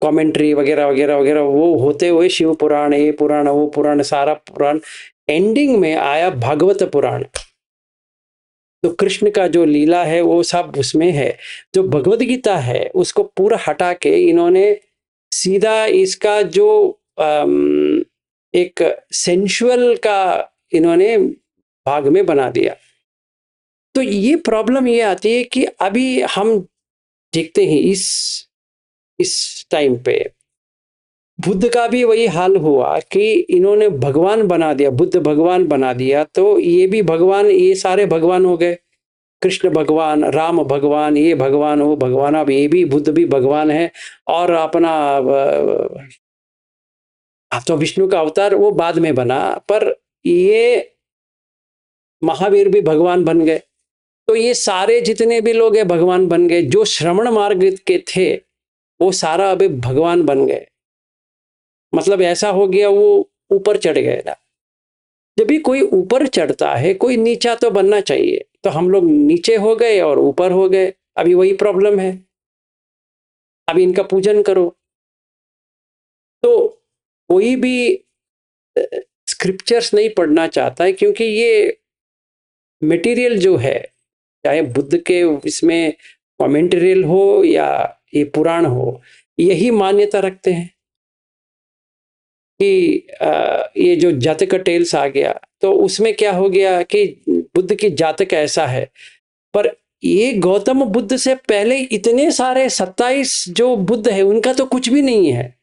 कमेंट्री वगैरह वगैरह वगैरह वो होते हुए शिव पुराण, ये पुराण, वो पुराण, सारा पुराण, एंडिंग में आया भागवत पुराण। तो कृष्ण का जो लीला है वो सब उसमें है। जो भगवद गीता है उसको पूरा हटा के इन्होंने सीधा इसका जो एक सेंशुअल का इन्होंने भाग में बना दिया। तो ये प्रॉब्लम ये आती है कि अभी हम देखते हैं इस टाइम पे बुद्ध का भी वही हाल हुआ कि इन्होंने भगवान बना दिया, बुद्ध भगवान बना दिया, तो ये भी भगवान, ये सारे भगवान हो गए। कृष्ण भगवान, राम भगवान, ये भगवान, वो भगवान, अब ये भी बुद्ध भी भगवान है। और अपना तो विष्णु का अवतार वो बाद में बना, पर ये महावीर भी भगवान बन गए। तो ये सारे जितने भी लोग हैं भगवान बन गए। जो श्रवण मार्ग के थे वो सारा अभी भगवान बन गए। मतलब ऐसा हो गया वो ऊपर चढ़ गए ना। जब भी कोई ऊपर चढ़ता है कोई नीचा तो बनना चाहिए, तो हम लोग नीचे हो गए और ऊपर हो गए। अभी वही प्रॉब्लम है। अभी इनका पूजन करो। तो कोई भी स्क्रिप्चर्स नहीं पढ़ना चाहता है, क्योंकि ये मटेरियल जो है, चाहे बुद्ध के इसमें कमेंट्रियल हो या ये पुराण हो, यही मान्यता रखते हैं कि ये जो जातक टेल्स आ गया तो उसमें क्या हो गया कि बुद्ध की जातक ऐसा है। पर ये गौतम बुद्ध से पहले इतने सारे 27 जो बुद्ध है उनका तो कुछ भी नहीं है।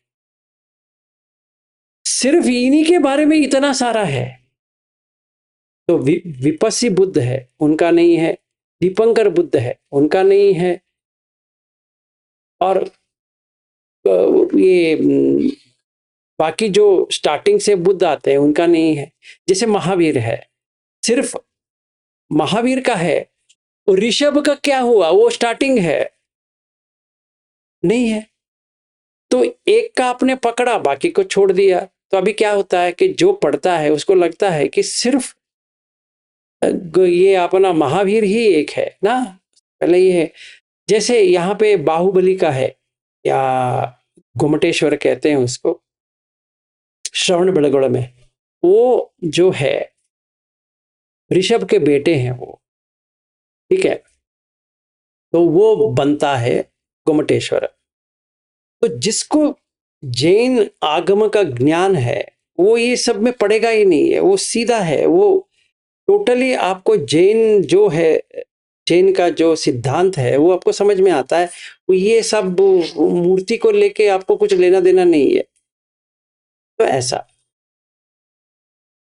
सिर्फ इन्हीं के बारे में इतना सारा है। तो विपस्सी बुद्ध है उनका नहीं है, दीपंकर बुद्ध है उनका नहीं है, और ये बाकी जो स्टार्टिंग से बुद्ध आते हैं उनका नहीं है। जैसे महावीर है, सिर्फ महावीर का है। ऋषभ का क्या हुआ, वो स्टार्टिंग है नहीं है। तो एक का आपने पकड़ा बाकी को छोड़ दिया। तो अभी क्या होता है कि जो पढ़ता है उसको लगता है कि सिर्फ ये अपना महावीर ही एक है ना, पहले ये है। जैसे यहाँ पे बाहुबली का है, या गोमटेश्वर कहते हैं उसको, श्रवण बेलगोಳ में, वो जो है ऋषभ के बेटे हैं वो, ठीक है। तो वो बनता है गोमटेश्वर। तो जिसको जैन आगम का ज्ञान है वो ये सब में पड़ेगा ही नहीं है, वो सीधा है, वो टोटली आपको जैन जो है, जैन का जो सिद्धांत है वो आपको समझ में आता है। वो ये सब मूर्ति को लेके आपको कुछ लेना देना नहीं है। तो ऐसा,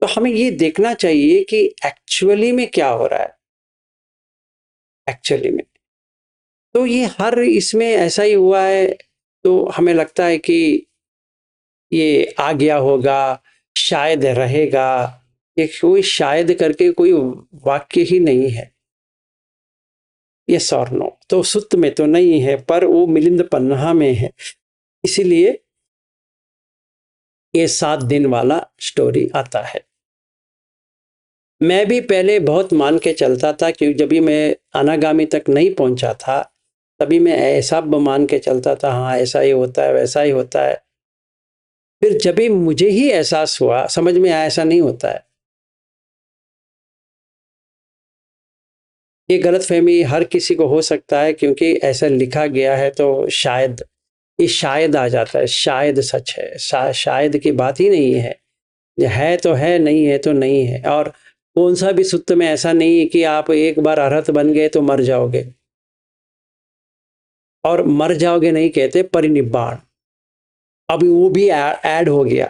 तो हमें ये देखना चाहिए कि एक्चुअली में क्या हो रहा है एक्चुअली में। तो ये हर इसमें ऐसा ही हुआ है। तो हमें लगता है कि ये आ गया होगा, शायद रहेगा। ये कोई शायद करके कोई वाक्य ही नहीं है। यस और नो तो सुत में तो नहीं है, पर वो मिलिंद पन्हा में है। इसीलिए ये 7 दिन वाला स्टोरी आता है। मैं भी पहले बहुत मान के चलता था, क्योंकि जब भी मैं अनागामी तक नहीं पहुंचा था तभी मैं ऐसा मान के चलता था, हाँ ऐसा ही होता है वैसा ही होता है। फिर जब भी मुझे ही एहसास हुआ, समझ में आया ऐसा नहीं होता है। ये गलतफहमी हर किसी को हो सकता है, क्योंकि ऐसा लिखा गया है। तो शायद ये शायद आ जाता है, शायद सच है, शायद की बात ही नहीं है तो है, नहीं है तो नहीं है। और कौन सा भी सूत्र में ऐसा नहीं है कि आप एक बार अरहत बन गए तो मर जाओगे। और मर जाओगे नहीं कहते, परिनिब्बाण, अभी वो भी ऐड हो गया।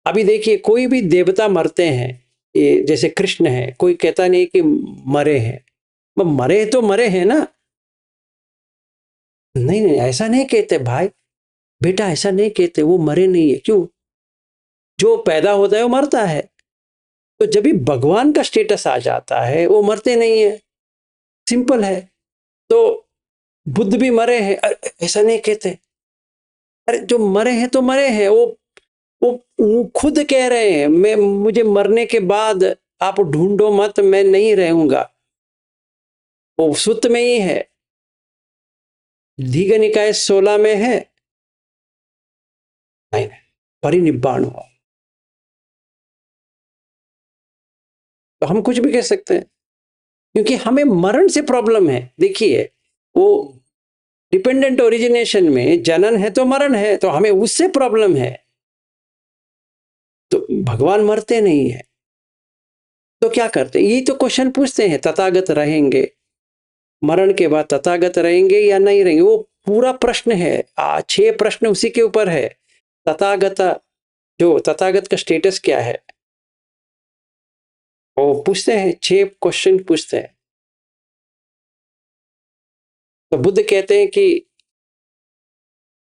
अभी देखिए कोई भी देवता मरते हैं, ये जैसे कृष्ण है, कोई कहता नहीं कि मरे हैं। मरे तो मरे हैं ना, नहीं नहीं ऐसा नहीं कहते भाई, बेटा ऐसा नहीं कहते, वो मरे नहीं है। क्यों? जो पैदा होता है वो मरता है। तो जब भी भगवान का स्टेटस आ जाता है वो मरते नहीं है, सिंपल है। तो बुद्ध भी मरे हैं, ऐसा नहीं कहते। अरे जो मरे हैं तो मरे हैं, वो खुद कह रहे हैं, मैं, मुझे मरने के बाद आप ढूंढो मत, मैं नहीं रहूंगा। वो सुत्त में ही है, दीघ निकाय 16 में है, नहीं परिनिब्बाण हुआ। तो हम कुछ भी कह सकते हैं। क्योंकि हमें मरण से प्रॉब्लम है। देखिए, वो डिपेंडेंट ओरिजिनेशन में जनन है तो मरण है, तो हमें उससे प्रॉब्लम है। तो भगवान मरते नहीं है, तो क्या करते? यही तो क्वेश्चन पूछते हैं, तथागत रहेंगे, मरण के बाद तथागत रहेंगे या नहीं रहेंगे? वो पूरा प्रश्न है, 6 प्रश्न उसी के ऊपर है। तथागत, जो तथागत का स्टेटस क्या है, वो पूछते हैं, 6 क्वेश्चन पूछते हैं। तो बुद्ध कहते हैं कि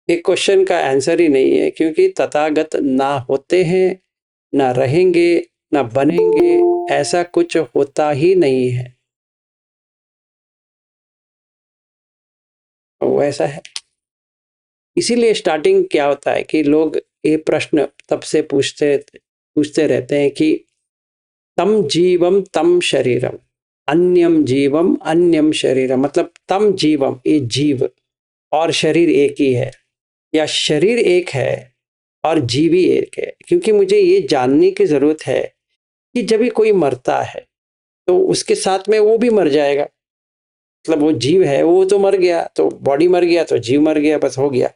एक क्वेश्चन का आंसर ही नहीं है, क्योंकि तथागत ना होते हैं, ना रहेंगे, ना बनेंगे, ऐसा कुछ होता ही नहीं है। वो ऐसा है। इसीलिए स्टार्टिंग क्या होता है कि लोग ये प्रश्न तब से पूछते रहते हैं कि तम जीवम तम शरीरम, अन्यम जीवम अन्यम शरीरम। मतलब तम जीवम, ये जीव और शरीर एक ही है, या शरीर एक है और जीव ही एक है। क्योंकि मुझे ये जानने की जरूरत है कि जब भी कोई मरता है तो उसके साथ में वो भी मर जाएगा। मतलब वो जीव है, वो तो मर गया, तो बॉडी मर गया तो जीव मर गया, बस हो गया।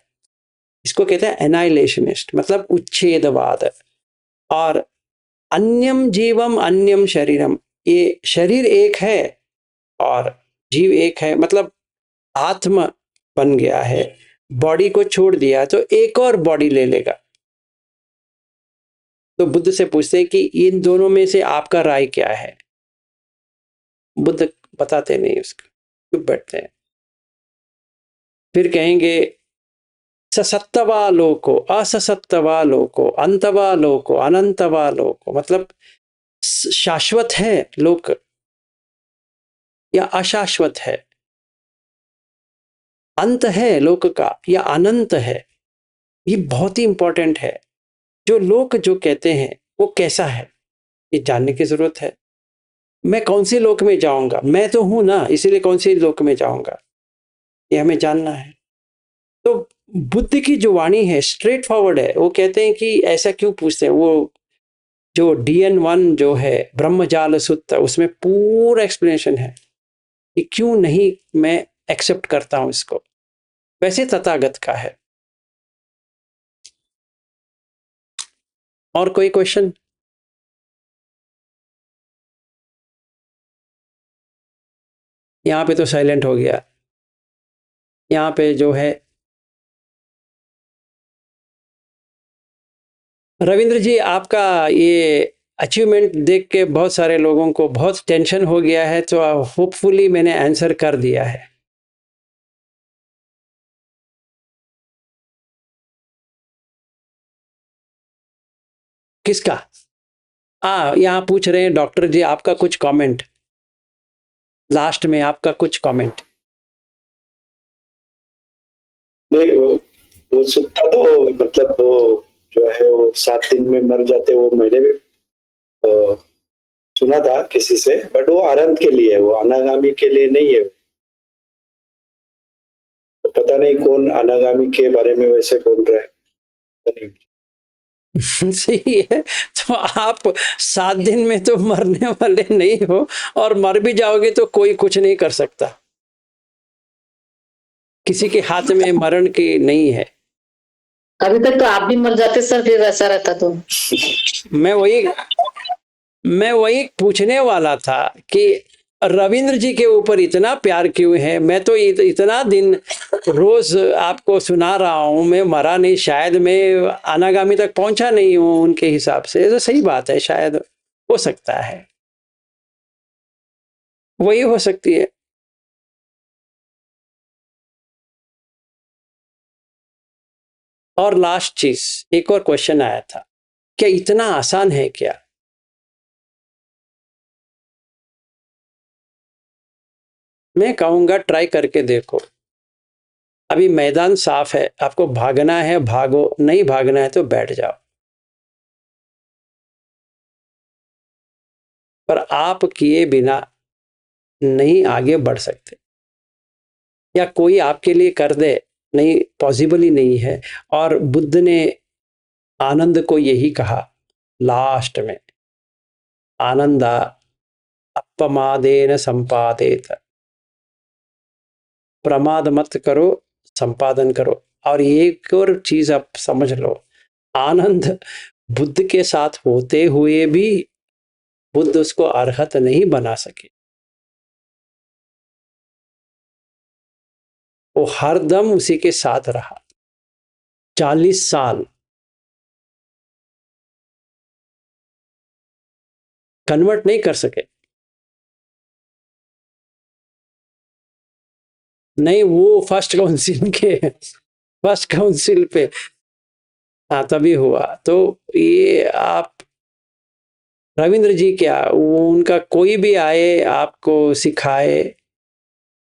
इसको कहते हैं एनाइलेशनिस्ट, मतलब उच्छेदवाद। और अन्यम जीवम अन्यम शरीरम, ये शरीर एक है और जीव एक है। मतलब आत्मा बन गया है, बॉडी को छोड़ दिया तो एक और बॉडी ले लेगा। तो बुद्ध से पूछते हैं कि इन दोनों में से आपका राय क्या है? बुद्ध बताते नहीं उसको, चुप बैठते हैं। फिर कहेंगे ससत्तवा लोको, अससत्तवा लोको, अंतवा लोको, अनंतवा लोको। मतलब शाश्वत है लोक या अशाश्वत है, अंत है लोक का या अनंत है। ये बहुत ही इंपॉर्टेंट है। जो लोक जो कहते हैं वो कैसा है, ये जानने की जरूरत है। मैं कौन से लोक में जाऊंगा? मैं तो हूं ना, इसीलिए कौन से लोक में जाऊंगा, ये हमें जानना है। तो बुद्ध की जो वाणी है स्ट्रेट फॉरवर्ड है। वो कहते हैं कि ऐसा क्यों पूछते हैं। वो जो DN1 जो है ब्रह्मजाल सूत्र, उसमें पूरा एक्सप्लेनेशन है कि क्यों नहीं मैं एक्सेप्ट करता हूं इसको। वैसे तथागत का है। और कोई क्वेश्चन? यहाँ पे तो साइलेंट हो गया। यहाँ पे जो है रविंद्र जी, आपका ये अचीवमेंट देख के बहुत सारे लोगों को बहुत टेंशन हो गया है, तो होपफुली मैंने आंसर कर दिया है। किसका? यहाँ पूछ रहे हैं डॉक्टर जी, आपका कुछ कमेंट, लास्ट में आपका कुछ कमेंट। नहीं, वो सुनता तो मतलब वो जो है वो 7 दिन में मर जाते, वो मैंने भी सुना था किसी से, बट वो आनंद के लिए है, वो अनागामी के लिए नहीं है। तो पता नहीं कौन अनागामी के बारे में वैसे बोल रहा है, पता नहीं। सही है। तो आप 7 दिन में तो मरने वाले नहीं हो, और मर भी जाओगे तो कोई कुछ नहीं कर सकता। किसी के हाथ में मरण की नहीं है। अभी तक तो आप भी मर जाते सर, फिर ऐसा रहता तो। मैं वही पूछने वाला था कि रविंद्र जी के ऊपर इतना प्यार क्यों है। मैं तो इतना दिन रोज आपको सुना रहा हूं, मैं मरा नहीं, शायद मैं अनागामी तक पहुंचा नहीं हूं उनके हिसाब से। तो सही बात है, शायद हो सकता है, वही हो सकती है। और लास्ट चीज, एक और क्वेश्चन आया था, क्या इतना आसान है क्या? मैं कहूंगा ट्राई करके देखो। अभी मैदान साफ है, आपको भागना है भागो, नहीं भागना है तो बैठ जाओ। पर आप किए बिना नहीं आगे बढ़ सकते, या कोई आपके लिए कर दे, नहीं, पॉसिबल ही नहीं है। और बुद्ध ने आनंद को यही कहा लास्ट में, आनंदा अपमादेन संपादेत। प्रमाद मत करो, संपादन करो। और एक और चीज आप समझ लो, आनंद बुद्ध के साथ होते हुए भी बुद्ध उसको अरहत नहीं बना सके। वो हरदम उसी के साथ रहा, 40 साल। कन्वर्ट नहीं कर सके। नहीं, वो फर्स्ट काउंसिल पे हाँ तभी हुआ। तो ये आप रविंद्र जी क्या, वो उनका कोई भी आए आपको सिखाए,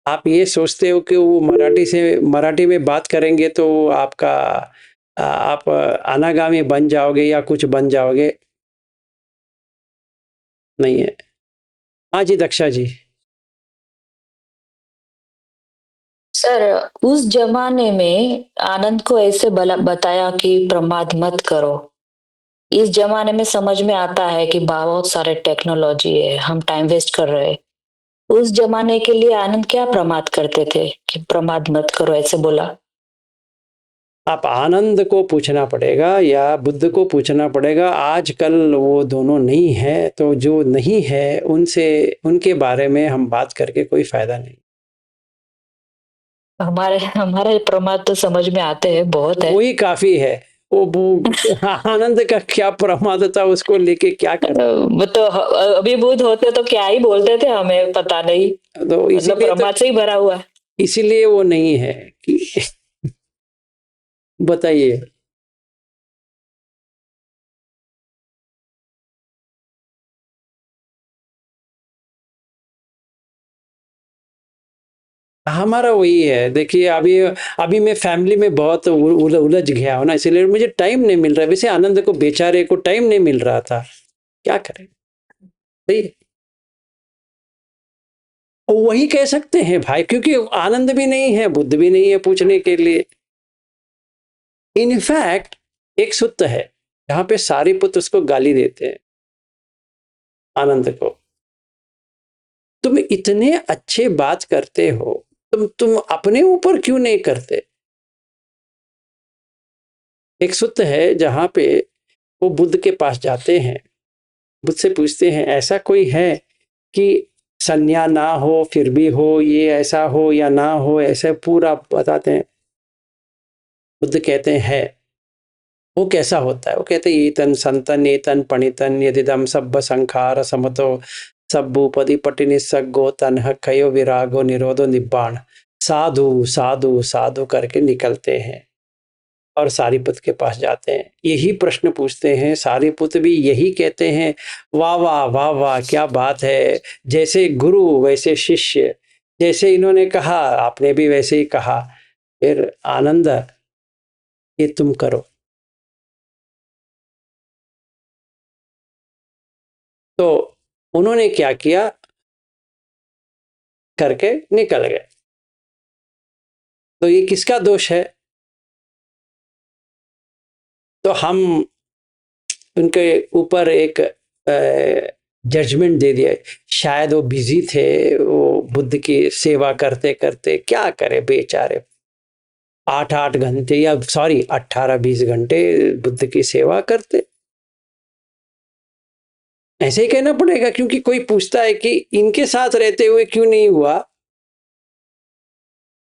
आप ये सोचते हो कि वो मराठी में बात करेंगे तो आपका आप अनागामी बन जाओगे या कुछ बन जाओगे, नहीं है। हाँ जी दक्षा जी। सर, उस जमाने में आनंद को ऐसे बताया कि प्रमाद मत करो। इस जमाने में समझ में आता है कि बहुत सारे टेक्नोलॉजी है, हम टाइम वेस्ट कर रहे हैं। उस जमाने के लिए आनंद क्या प्रमाद करते थे कि प्रमाद मत करो, ऐसे बोला? आप आनंद को पूछना पड़ेगा या बुद्ध को पूछना पड़ेगा। आजकल वो दोनों नहीं है, तो जो नहीं है उनके बारे में हम बात करके कोई फायदा नहीं। हमारे प्रमाद तो समझ में आते हैं, बहुत है। वही काफी है। वो आनंद का क्या प्रमाद था, उसको लेके क्या कर। वो तो अभिभूत होते तो क्या ही बोलते थे, हमें पता नहीं। तो मतलब प्रमाद से ही भरा हुआ है। इसीलिए वो नहीं है कि बताइए। हमारा वही है। देखिए अभी मैं फैमिली में बहुत उलझ गया हूं ना, इसलिए मुझे टाइम नहीं मिल रहा। वैसे आनंद को बेचारे को टाइम नहीं मिल रहा था, क्या करें। सही है। वही कह सकते हैं भाई, क्योंकि आनंद भी नहीं है, बुद्ध भी नहीं है पूछने के लिए। इनफैक्ट एक सुत्त है जहां पे सारीपुत्र उसको गाली देते हैं आनंद को, तुम इतने अच्छे बात करते हो, तुम अपने ऊपर क्यों नहीं करते। एक सुत्त है जहां पे वो बुद्ध के पास जाते हैं, बुद्ध से पूछते हैं ऐसा कोई है कि संज्ञा ना हो फिर भी हो, ये ऐसा हो या ना हो, ऐसे पूरा बताते हैं। बुद्ध कहते हैं है। वो कैसा होता है? वो कहते हैं ईतन संतन एतन पणितन यदिदम सब्ब संखार समतो सब्बुपदी पटिनि सग्गो तन्ह खयो विरागो निरोधो निब्बाण। साधु साधु साधु करके निकलते हैं और सारीपुत्र के पास जाते हैं, यही प्रश्न पूछते हैं। सारीपुत्र भी यही कहते हैं, वाह वाह वाह वाह क्या बात है, जैसे गुरु वैसे शिष्य, जैसे इन्होंने कहा आपने भी वैसे ही कहा। फिर आनंद ये तुम करो। तो उन्होंने क्या किया, करके निकल गए। तो ये किसका दोष है? तो हम उनके ऊपर एक जजमेंट दे दिया। शायद वो बिजी थे, वो बुद्ध की सेवा करते करते, क्या करे बेचारे, 8-8 घंटे या सॉरी 18-20 घंटे बुद्ध की सेवा करते। ऐसे ही कहना पड़ेगा, क्योंकि कोई पूछता है कि इनके साथ रहते हुए क्यों नहीं हुआ,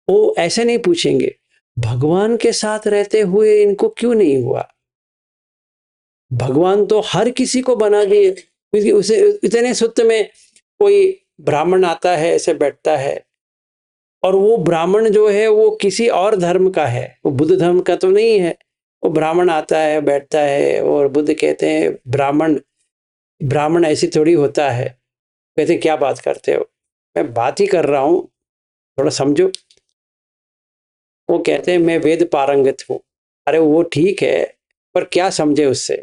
वो ऐसे नहीं पूछेंगे भगवान के साथ रहते हुए इनको क्यों नहीं हुआ। भगवान तो हर किसी को बना दिए, क्योंकि उसे इतने सुत्त में कोई ब्राह्मण आता है, ऐसे बैठता है, और वो ब्राह्मण जो है वो किसी और धर्म का है, वो बुद्ध धर्म का तो नहीं है। वो ब्राह्मण आता है, बैठता है, और बुद्ध कहते हैं ब्राह्मण ऐसी थोड़ी होता है। कहते हैं क्या बात करते हो, मैं बात ही कर रहा हूं, थोड़ा समझो। वो कहते हैं मैं वेद पारंगत हूं। अरे वो ठीक है, पर क्या समझे उससे।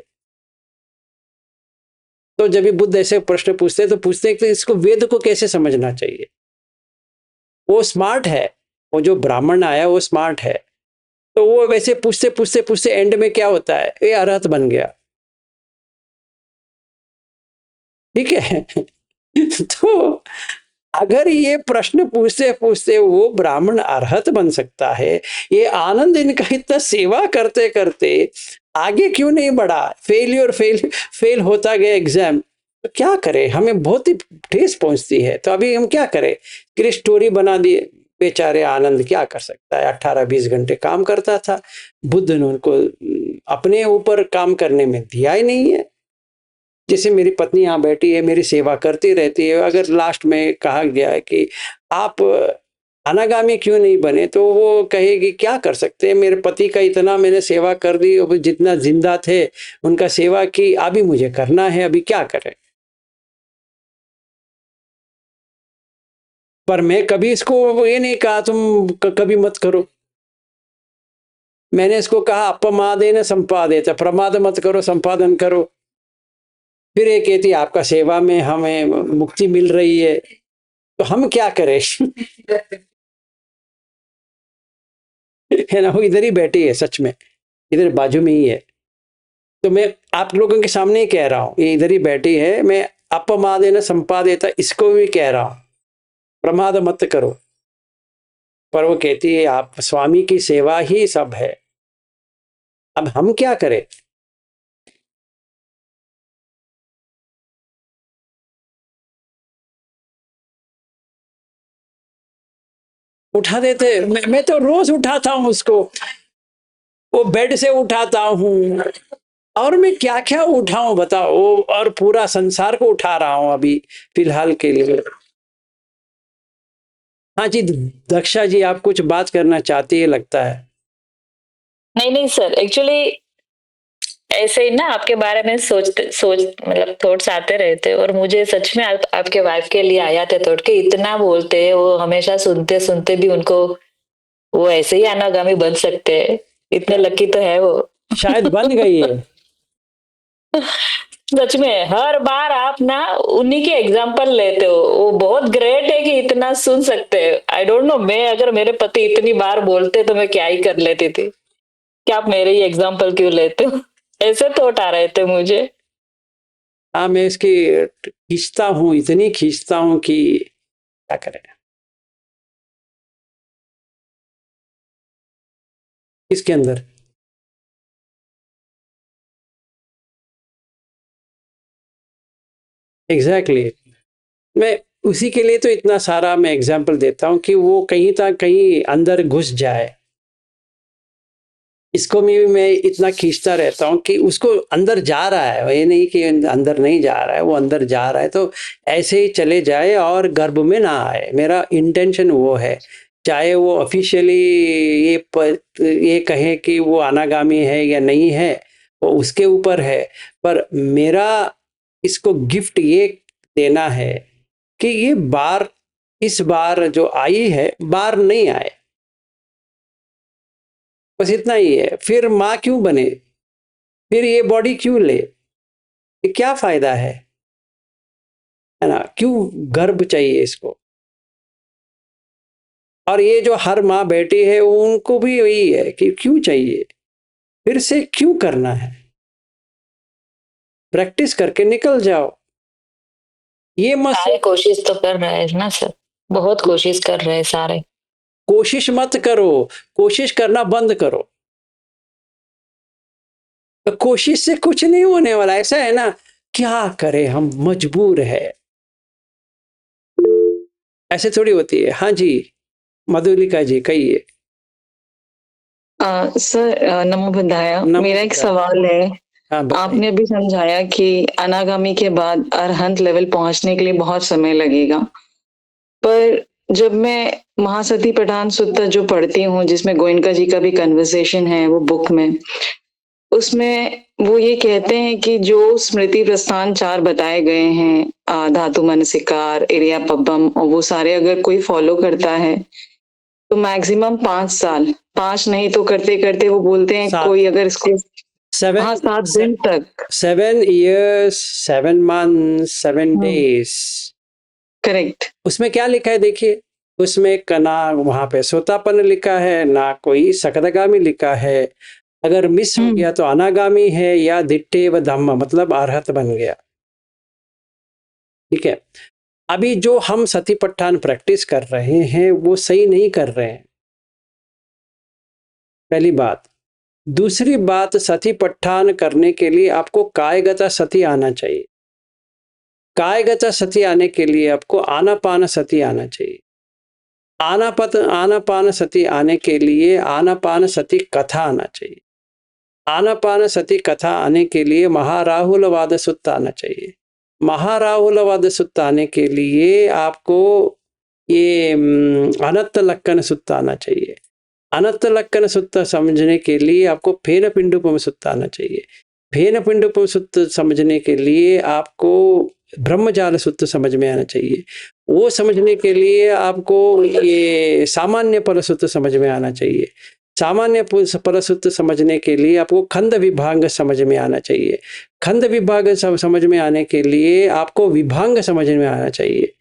तो जब भी बुद्ध ऐसे प्रश्न पूछते हैं तो पूछते हैं कि इसको वेद को कैसे समझना चाहिए। वो स्मार्ट है, वो जो ब्राह्मण आया वो स्मार्ट है। तो वो वैसे पूछते पूछते पूछते एंड में क्या होता है, ये अरहत बन गया। ठीक है तो अगर ये प्रश्न पूछते पूछते वो ब्राह्मण अरहत बन सकता है, ये आनंद इनका इतना सेवा करते करते आगे क्यों नहीं बढ़ा, फेल होता गया एग्जाम, तो क्या करें, हमें बहुत ही ठेस पहुंचती है। तो अभी हम क्या करें कि स्टोरी बना दिए, बेचारे आनंद क्या कर सकता है, 18-20 घंटे काम करता था, बुद्ध ने उनको अपने ऊपर काम करने में दिया ही नहीं है। जैसे मेरी पत्नी यहाँ बैठी है, मेरी सेवा करती रहती है, अगर लास्ट में कहा गया है कि आप अनागामी क्यों नहीं बने, तो वो कहेगी क्या कर सकते हैं, मेरे पति का इतना मैंने सेवा कर दी, वो जितना जिंदा थे उनका सेवा की, अभी मुझे करना है, अभी क्या करें। पर मैं कभी इसको ये नहीं कहा तुम कभी मत करो, मैंने इसको कहा अपमादेन संपादेत, प्रमाद मत करो, संपादन करो। फिर ये कहती आपका सेवा में हमें मुक्ति मिल रही है, तो हम क्या करें। है ना, वो इधर ही बैठी है, सच में इधर बाजू में ही है। तो मैं आप लोगों के सामने ही कह रहा हूं, ये इधर ही बैठी है, मैं अपमादेन संपादेत इसको भी कह रहा हूं, प्रमाद मत करो। पर वो कहती है आप स्वामी की सेवा ही सब है, अब हम क्या करें। उठा देते, मैं तो रोज उठाता हूं उसको, वो बेड से उठाता हूं, और मैं क्या क्या उठाऊं बताओ, और पूरा संसार को उठा रहा हूं अभी फिलहाल के लिए। हाँ जी, दक्षा जी आप कुछ बात करना चाहती है लगता है। नहीं नहीं सर, एक्चुअली ऐसे ही ना आपके बारे में सोच मतलब थॉट्स आते रहते, और मुझे सच में आपके वाइफ के लिए आया थे थॉट के इतना बोलते हैं वो, हमेशा सुनते सुनते भी उनको वो ऐसे ही अनागामी बन सकते हैं, इतने लकी तो है वो। शायद बन गई है। सच में हर बार आप ना उन्हीं के एग्जाम्पल लेते हो, वो बहुत ग्रेट है कि इतना सुन सकते हैं। आई डोंट नो, मैं अगर मेरे पति इतनी बार बोलते तो मैं क्या ही कर लेती थी, क्या आप मेरे ही एग्जाम्पल क्यों लेते हो। ऐसे थॉट आ रहे थे मुझे। हाँ, मैं इसकी खींचता हूँ, इतनी खींचता हूँ कि क्या करें। इसके अंदर एग्जैक्टली मैं उसी के लिए तो इतना सारा मैं एग्जाम्पल देता हूँ कि वो कहीं तक कहीं अंदर घुस जाए। इसको मैं इतना खींचता रहता हूँ कि उसको अंदर जा रहा है, ये नहीं कि अंदर नहीं जा रहा है, वो अंदर जा रहा है, तो ऐसे ही चले जाए और गर्भ में ना आए, मेरा इंटेंशन वो है। चाहे वो ऑफिशियली ये कहे कि वो अनागामी है या नहीं है, वो उसके ऊपर है, पर मेरा इसको गिफ्ट ये देना है कि ये बार, इस बार जो आई है बार नहीं आए, बस इतना ही है। फिर माँ क्यों बने, फिर ये बॉडी क्यों ले, ये क्या फायदा है ना, क्यों गर्भ चाहिए इसको। और ये जो हर माँ बैठी है उनको भी वही है कि क्यों चाहिए, फिर से क्यों करना है, प्रैक्टिस करके निकल जाओ। ये मत सारे कोशिश तो कर रहे हैं ना सर, बहुत कोशिश कर रहे हैं सारे। कोशिश मत करो, कोशिश करना बंद करो, तो कोशिश से कुछ नहीं होने वाला। ऐसा है ना, क्या करें हम, मजबूर है, ऐसे थोड़ी होती है। हाँ जी मधुलिका जी कहिए। सर नमो बुद्धाय, नमो मेरा एक बुद्धाय। सवाल है। हाँ बताइए। आपने अभी समझाया कि अनागामी के बाद अरहंत लेवल पहुंचने के लिए बहुत समय लगेगा, पर जब मैं महासती पठान सुत्ता जो पढ़ती हूँ, जिसमें गोयनका जी का भी कन्वर्सेशन है वो बुक में, उसमें वो ये कहते हैं कि जो स्मृति प्रस्थान 4 बताए गए हैं, धातु मनसिकार, इरिया पब्बम, और वो सारे अगर कोई फॉलो करता है तो मैक्सिमम 5 साल, 5 नहीं तो करते करते वो बोलते हैं 7 कोई अगर इसको 7 दिन तक 7 years 7 months 7 days। करेक्ट। उसमें क्या लिखा है देखिए, उसमें ना वहां पे सोतापन लिखा है, ना कोई सकदगामी लिखा है। अगर मिस हो गया तो अनागामी है, या दिट्टे व धम्म मतलब अरहत बन गया। ठीक है, अभी जो हम सतीपट्ठान प्रैक्टिस कर रहे हैं वो सही नहीं कर रहे हैं, पहली बात। दूसरी बात, सतीपट्ठान करने के लिए आपको कायगत सती आना चाहिए। कायगत सती आने के लिए आपको आनापान सती आना चाहिए। आनापान सती आने के लिए आनापान सती कथा आना चाहिए। आनापान सती कथा आने के लिए महाराहुलवाद सुत्त आना चाहिए। महाराहुलवाद सुत्त आने के लिए आपको ये अनंत लक्कन सुत्त आना चाहिए। अनंत लक्कन सुत्त समझने के लिए आपको फेन पिंडुपम सुत्त आना चाहिए। फेन पिंडुपम सुत्त समझने के लिए आपको ब्रह्मजाल सुत्त समझ में आना चाहिए। वो समझने के लिए आपको ये सामान्य परसुत्त समझ में आना चाहिए। सामान्य परसुत्त समझने के लिए आपको खंड विभाग समझ में आना चाहिए। खंड विभाग समझ में आने के लिए आपको विभांग समझ में आना चाहिए।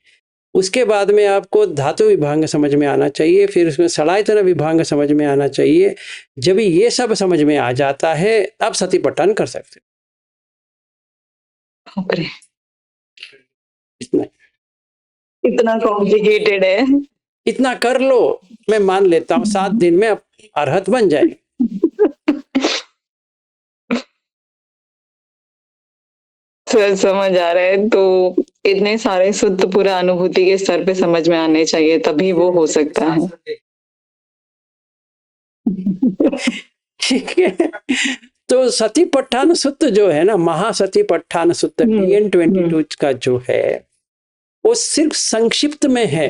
उसके बाद में आपको धातु विभाग समझ में आना चाहिए। फिर उसमें सलायतन विभाग समझ में आना चाहिए। जब ये सब समझ में आ जाता है तब सतीपट्ठान कर सकते बाप रे, इतना इतना कॉम्प्लिकेटेड है। इतना कर लो, मैं मान लेता हूँ 7 दिन में आप अरहत बन जाए। सर समझ आ रहा है, तो इतने सारे शुद्ध पूरा अनुभूति के स्तर पे समझ में आने चाहिए, तभी वो हो सकता है। ठीक है, तो सतीपट्ठान सुत्त जो है ना, महासतीपट्ठान सुत्त TN22 का जो है वो सिर्फ संक्षिप्त में है।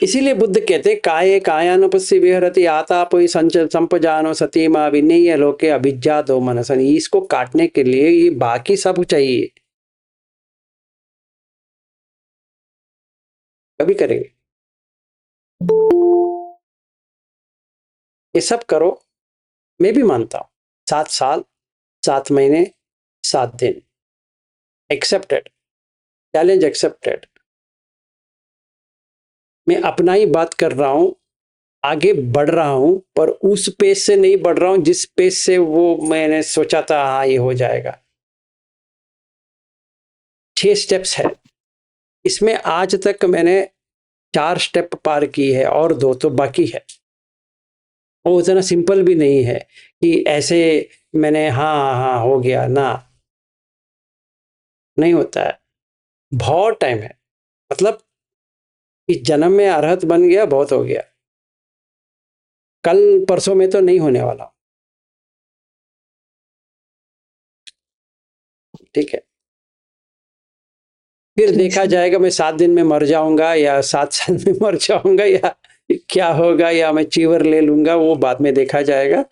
इसीलिए बुद्ध कहते हैं काये कायानुपस्सी विहरति आतापि संपजानो सतीमा विनेय लोके अभिज्ञा दो मनसन। इसको काटने के लिए ये बाकी सब चाहिए, कभी करेंगे ये सब करो। मैं भी मानता हूं 7 साल 7 महीने 7 दिन, एक्सेप्टेड, चैलेंज एक्सेप्टेड। मैं अपना ही बात कर रहा हूं, आगे बढ़ रहा हूं, पर उस पेस से नहीं बढ़ रहा हूं जिस पेस से वो मैंने सोचा था हाँ ये हो जाएगा। 6 स्टेप्स है इसमें, आज तक मैंने 4 स्टेप पार की है और 2 तो बाकी है। वो उतना सिंपल भी नहीं है कि ऐसे मैंने हाँ हो गया ना, नहीं होता है, बहुत टाइम है। मतलब इस जन्म में अरहत बन गया बहुत हो गया, कल परसों में तो नहीं होने वाला। ठीक है, फिर देखा जाएगा मैं 7 दिन में मर जाऊंगा या 7 साल में मर जाऊंगा या क्या होगा, या मैं चीवर ले लूंगा, वो बाद में देखा जाएगा।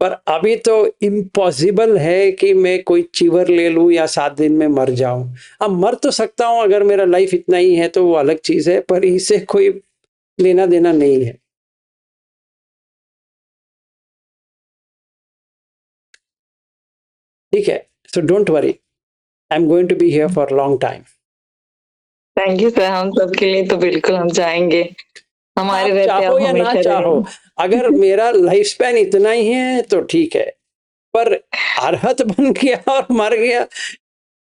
पर अभी तो इम्पॉसिबल है कि मैं कोई चीवर ले लूं या 7 दिन में मर जाऊं। अब मर तो सकता हूं, अगर मेरा लाइफ इतना ही है तो वो अलग चीज है, पर इससे कोई लेना देना नहीं है। ठीक है, so don't worry, I am going to be here for long time. Thank you sir, हम सबके लिए तो बिल्कुल हम जाएंगे, हमारे आप रहते चाहो आप या ना हमेशा चाहो, रहेंगे। अगर मेरा लाइफ स्पैन इतना ही है तो ठीक है, पर अरहत बन गया और मर गया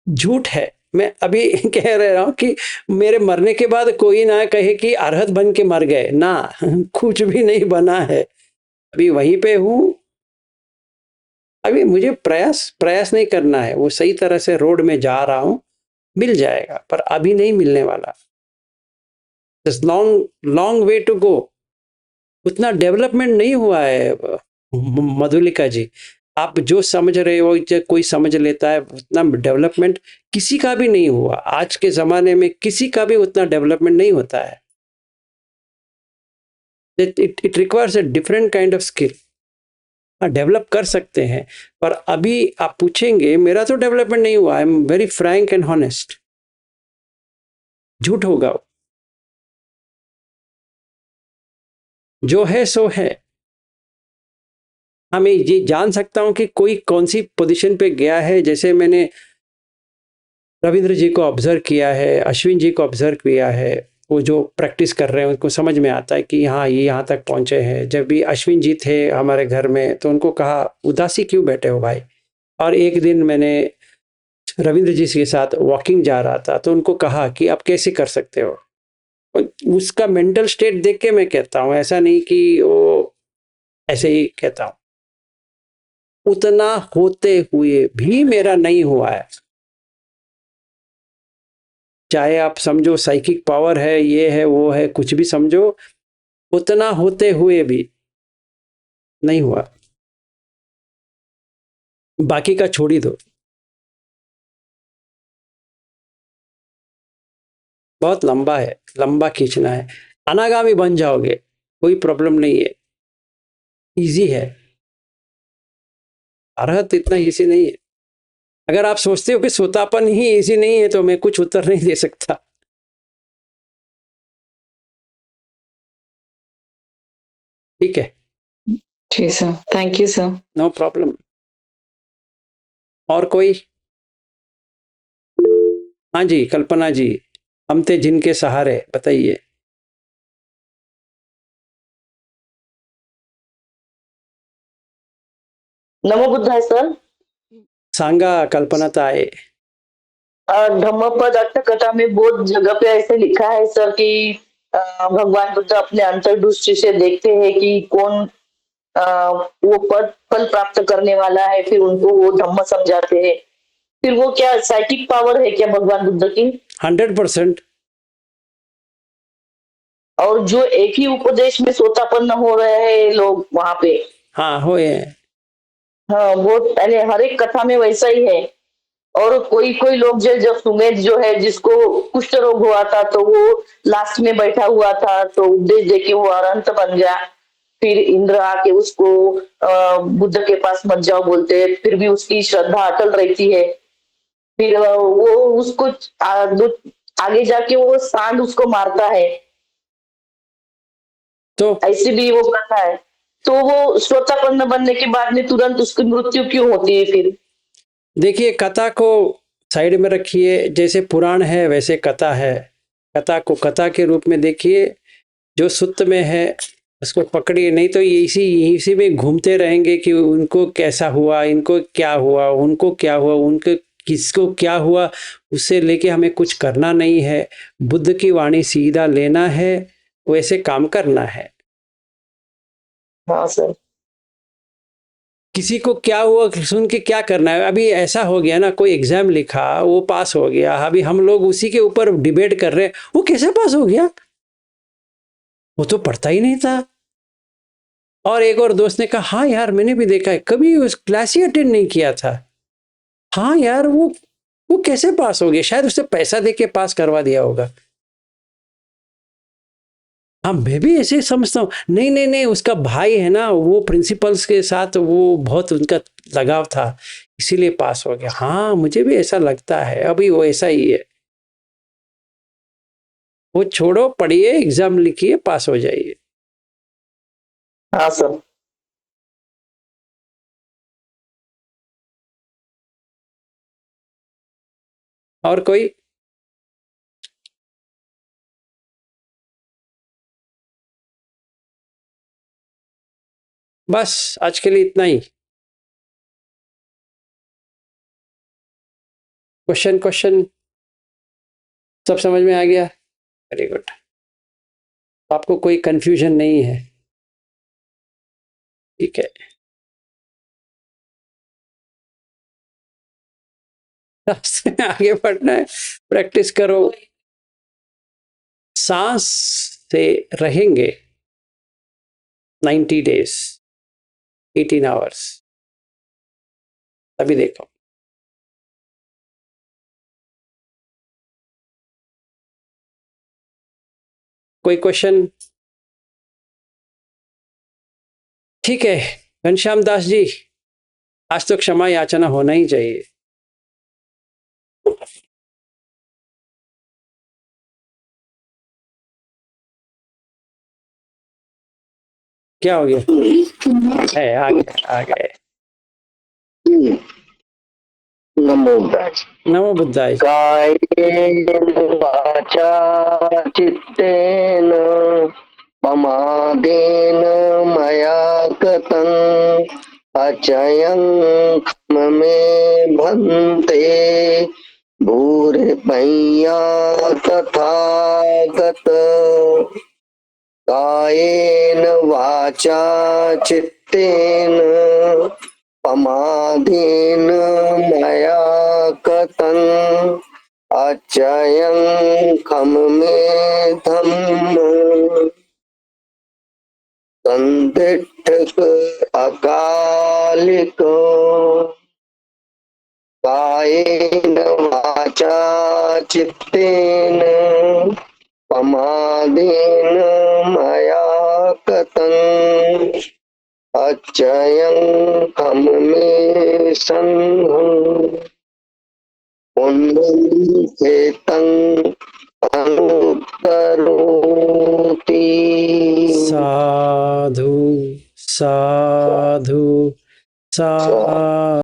झूठ है। मैं अभी कह रहा हूं कि मेरे मरने के बाद कोई ना कहे कि अरहत बन के मर गए ना, कुछ भी नहीं बना है, अभी वहीं पे हूं। अभी मुझे प्रयास नहीं करना है, वो सही तरह से रोड में जा रहा हूं, मिल जाएगा, पर अभी नहीं मिलने वाला। Long way to go. उतना डेवलपमेंट नहीं हुआ है मधुलिका जी, आप जो समझ रहे हो कोई समझ लेता है, उतना डेवलपमेंट किसी का भी नहीं हुआ। आज के जमाने में किसी का भी उतना डेवलपमेंट नहीं होता है। It requires a different kind of skill. Develop कर सकते हैं, पर अभी आप पूछेंगे, मेरा तो डेवलपमेंट नहीं हुआ। I am very Frank and honest, झूठ होगा, जो है सो है। हाँ, मैं ये जान सकता हूं कि कोई कौन सी पोजीशन पे गया है। जैसे मैंने रविंद्र जी को ऑब्जर्व किया है, अश्विन जी को ऑब्जर्व किया है, वो जो प्रैक्टिस कर रहे हैं उनको समझ में आता है कि हाँ ये यहाँ तक पहुँचे हैं। जब भी अश्विन जी थे हमारे घर में तो उनको कहा उदासी क्यों बैठे हो भाई। और एक दिन मैंने रविंद्र जी के साथ वॉकिंग जा रहा था, तो उनको कहा कि आप कैसे कर सकते हो। उसका मेंटल स्टेट देख के मैं कहता हूँ, ऐसा नहीं कि वो ऐसे ही कहता हूँ। उतना होते हुए भी मेरा नहीं हुआ है। चाहे आप समझो साइकिक पावर है, ये है, वो है, कुछ भी समझो, उतना होते हुए भी नहीं हुआ। बाकी का छोड़ ही दो, बहुत लंबा है, लंबा खींचना है। अनागामी बन जाओगे, कोई प्रॉब्लम नहीं है, इजी है। अरहत इतना इजी नहीं है। अगर आप सोचते हो कि सोतापन ही इजी नहीं है, तो मैं कुछ उत्तर नहीं दे सकता। ठीक है, जी sir, thank you sir. No problem. और कोई? हाँ जी, कल्पना जी, हम थे जिनके सहारे, बताइए। नमो बुद्धाय सर। सांगा कल्पना ताए। धम्मपद अट्ठ कथा में बहुत जगह पे ऐसे लिखा है सर कि भगवान बुद्ध अपने अंतर्दृष्टि से देखते हैं कि कौन वो पद फल प्राप्त करने वाला है, फिर उनको वो धम्म समझाते हैं। फिर वो क्या साइकिक पावर है क्या भगवान बुद्ध की? 100%। और जो एक ही उपदेश में सोतापन्न हो रहे हैं लोग वहां पे। हाँ, हुए हैं। हाँ, वो पहले हर एक कथा में वैसा ही है। और कोई कोई लोग जो सुमेध जो है, जिसको कुष्ठ रोग हुआ था, तो वो लास्ट में बैठा हुआ था, तो उपदेश देके वो अरंत बन गया। फिर इंद्र आके उसको बुद्ध के पास मत जाओ बोलते हैं, फिर भी उसकी श्रद्धा अटल रहती है। फिर वो उसको आगे जाके वो सांड उसको मारता है, तो ऐसी भी वो कथा है। तो वो श्रोतापन्न बनने के बाद में तुरंत उसकी मृत्यु क्यों होती है फिर? देखिए, कथा को साइड में रखिए, जैसे पुराण है वैसे कथा है। कथा को कथा के रूप में देखिए, जो सुत्त में है उसको पकड़िए, नहीं तो ये इसी में घूमते रहेंगे कि उनको कैसा हुआ, इनको क्या हुआ, उनको क्या हुआ, उनको किसको क्या हुआ, उससे लेके हमें कुछ करना नहीं है। बुद्ध की वाणी सीधा लेना है, वैसे काम करना है। हाँ सर। किसी को क्या हुआ सुन के क्या करना है? अभी ऐसा हो गया ना, कोई एग्जाम लिखा, वो पास हो गया, अभी हम लोग उसी के ऊपर डिबेट कर रहे हैं, वो कैसे पास हो गया, वो तो पढ़ता ही नहीं था। और एक और दोस्त ने कहा, हाँ यार मैंने भी देखा है, कभी उस क्लास ही अटेंड नहीं किया था। हाँ यार, वो कैसे पास हो गया? शायद उसे पैसा देके पास करवा दिया होगा। हाँ, मैं भी ऐसे समझता हूँ। नहीं नहीं नहीं, उसका भाई है ना, वो प्रिंसिपल्स के साथ वो बहुत उनका लगाव था, इसीलिए पास हो गया। हाँ, मुझे भी ऐसा लगता है, अभी वो ऐसा ही है। वो छोड़ो, पढ़िए, एग्जाम लिखिए, पास हो जाइए। हाँ सर। और कोई? बस आज के लिए इतना ही। क्वेश्चन सब समझ में आ गया? Very good. आपको कोई कंफ्यूजन नहीं है? ठीक है, रास्ते में आगे बढ़ना है, प्रैक्टिस करो। सांस से रहेंगे 90 डेज, 18 आवर्स, अभी देखो। कोई क्वेश्चन? ठीक है, घनश्याम दास जी, आज तो क्षमा याचना होना ही चाहिए। क्या हो गया? है, आ गए। नमो बुद्धाय। नमो बुद्धाय। कायेन वाचा चित्तेन प्रमादेन मया कृतं अचयं मे भन्ते भूरिपैया तथागत कायेन वाचा चित्तेन पमादेन मया कथं अचयं खम में धम्म संदिग्ध अकालिको कायेन वाचा चित्तेन पमादेन मया कथं अचयं खम में संघं पुण्यं अनुकरोति। साधु साधु साधु।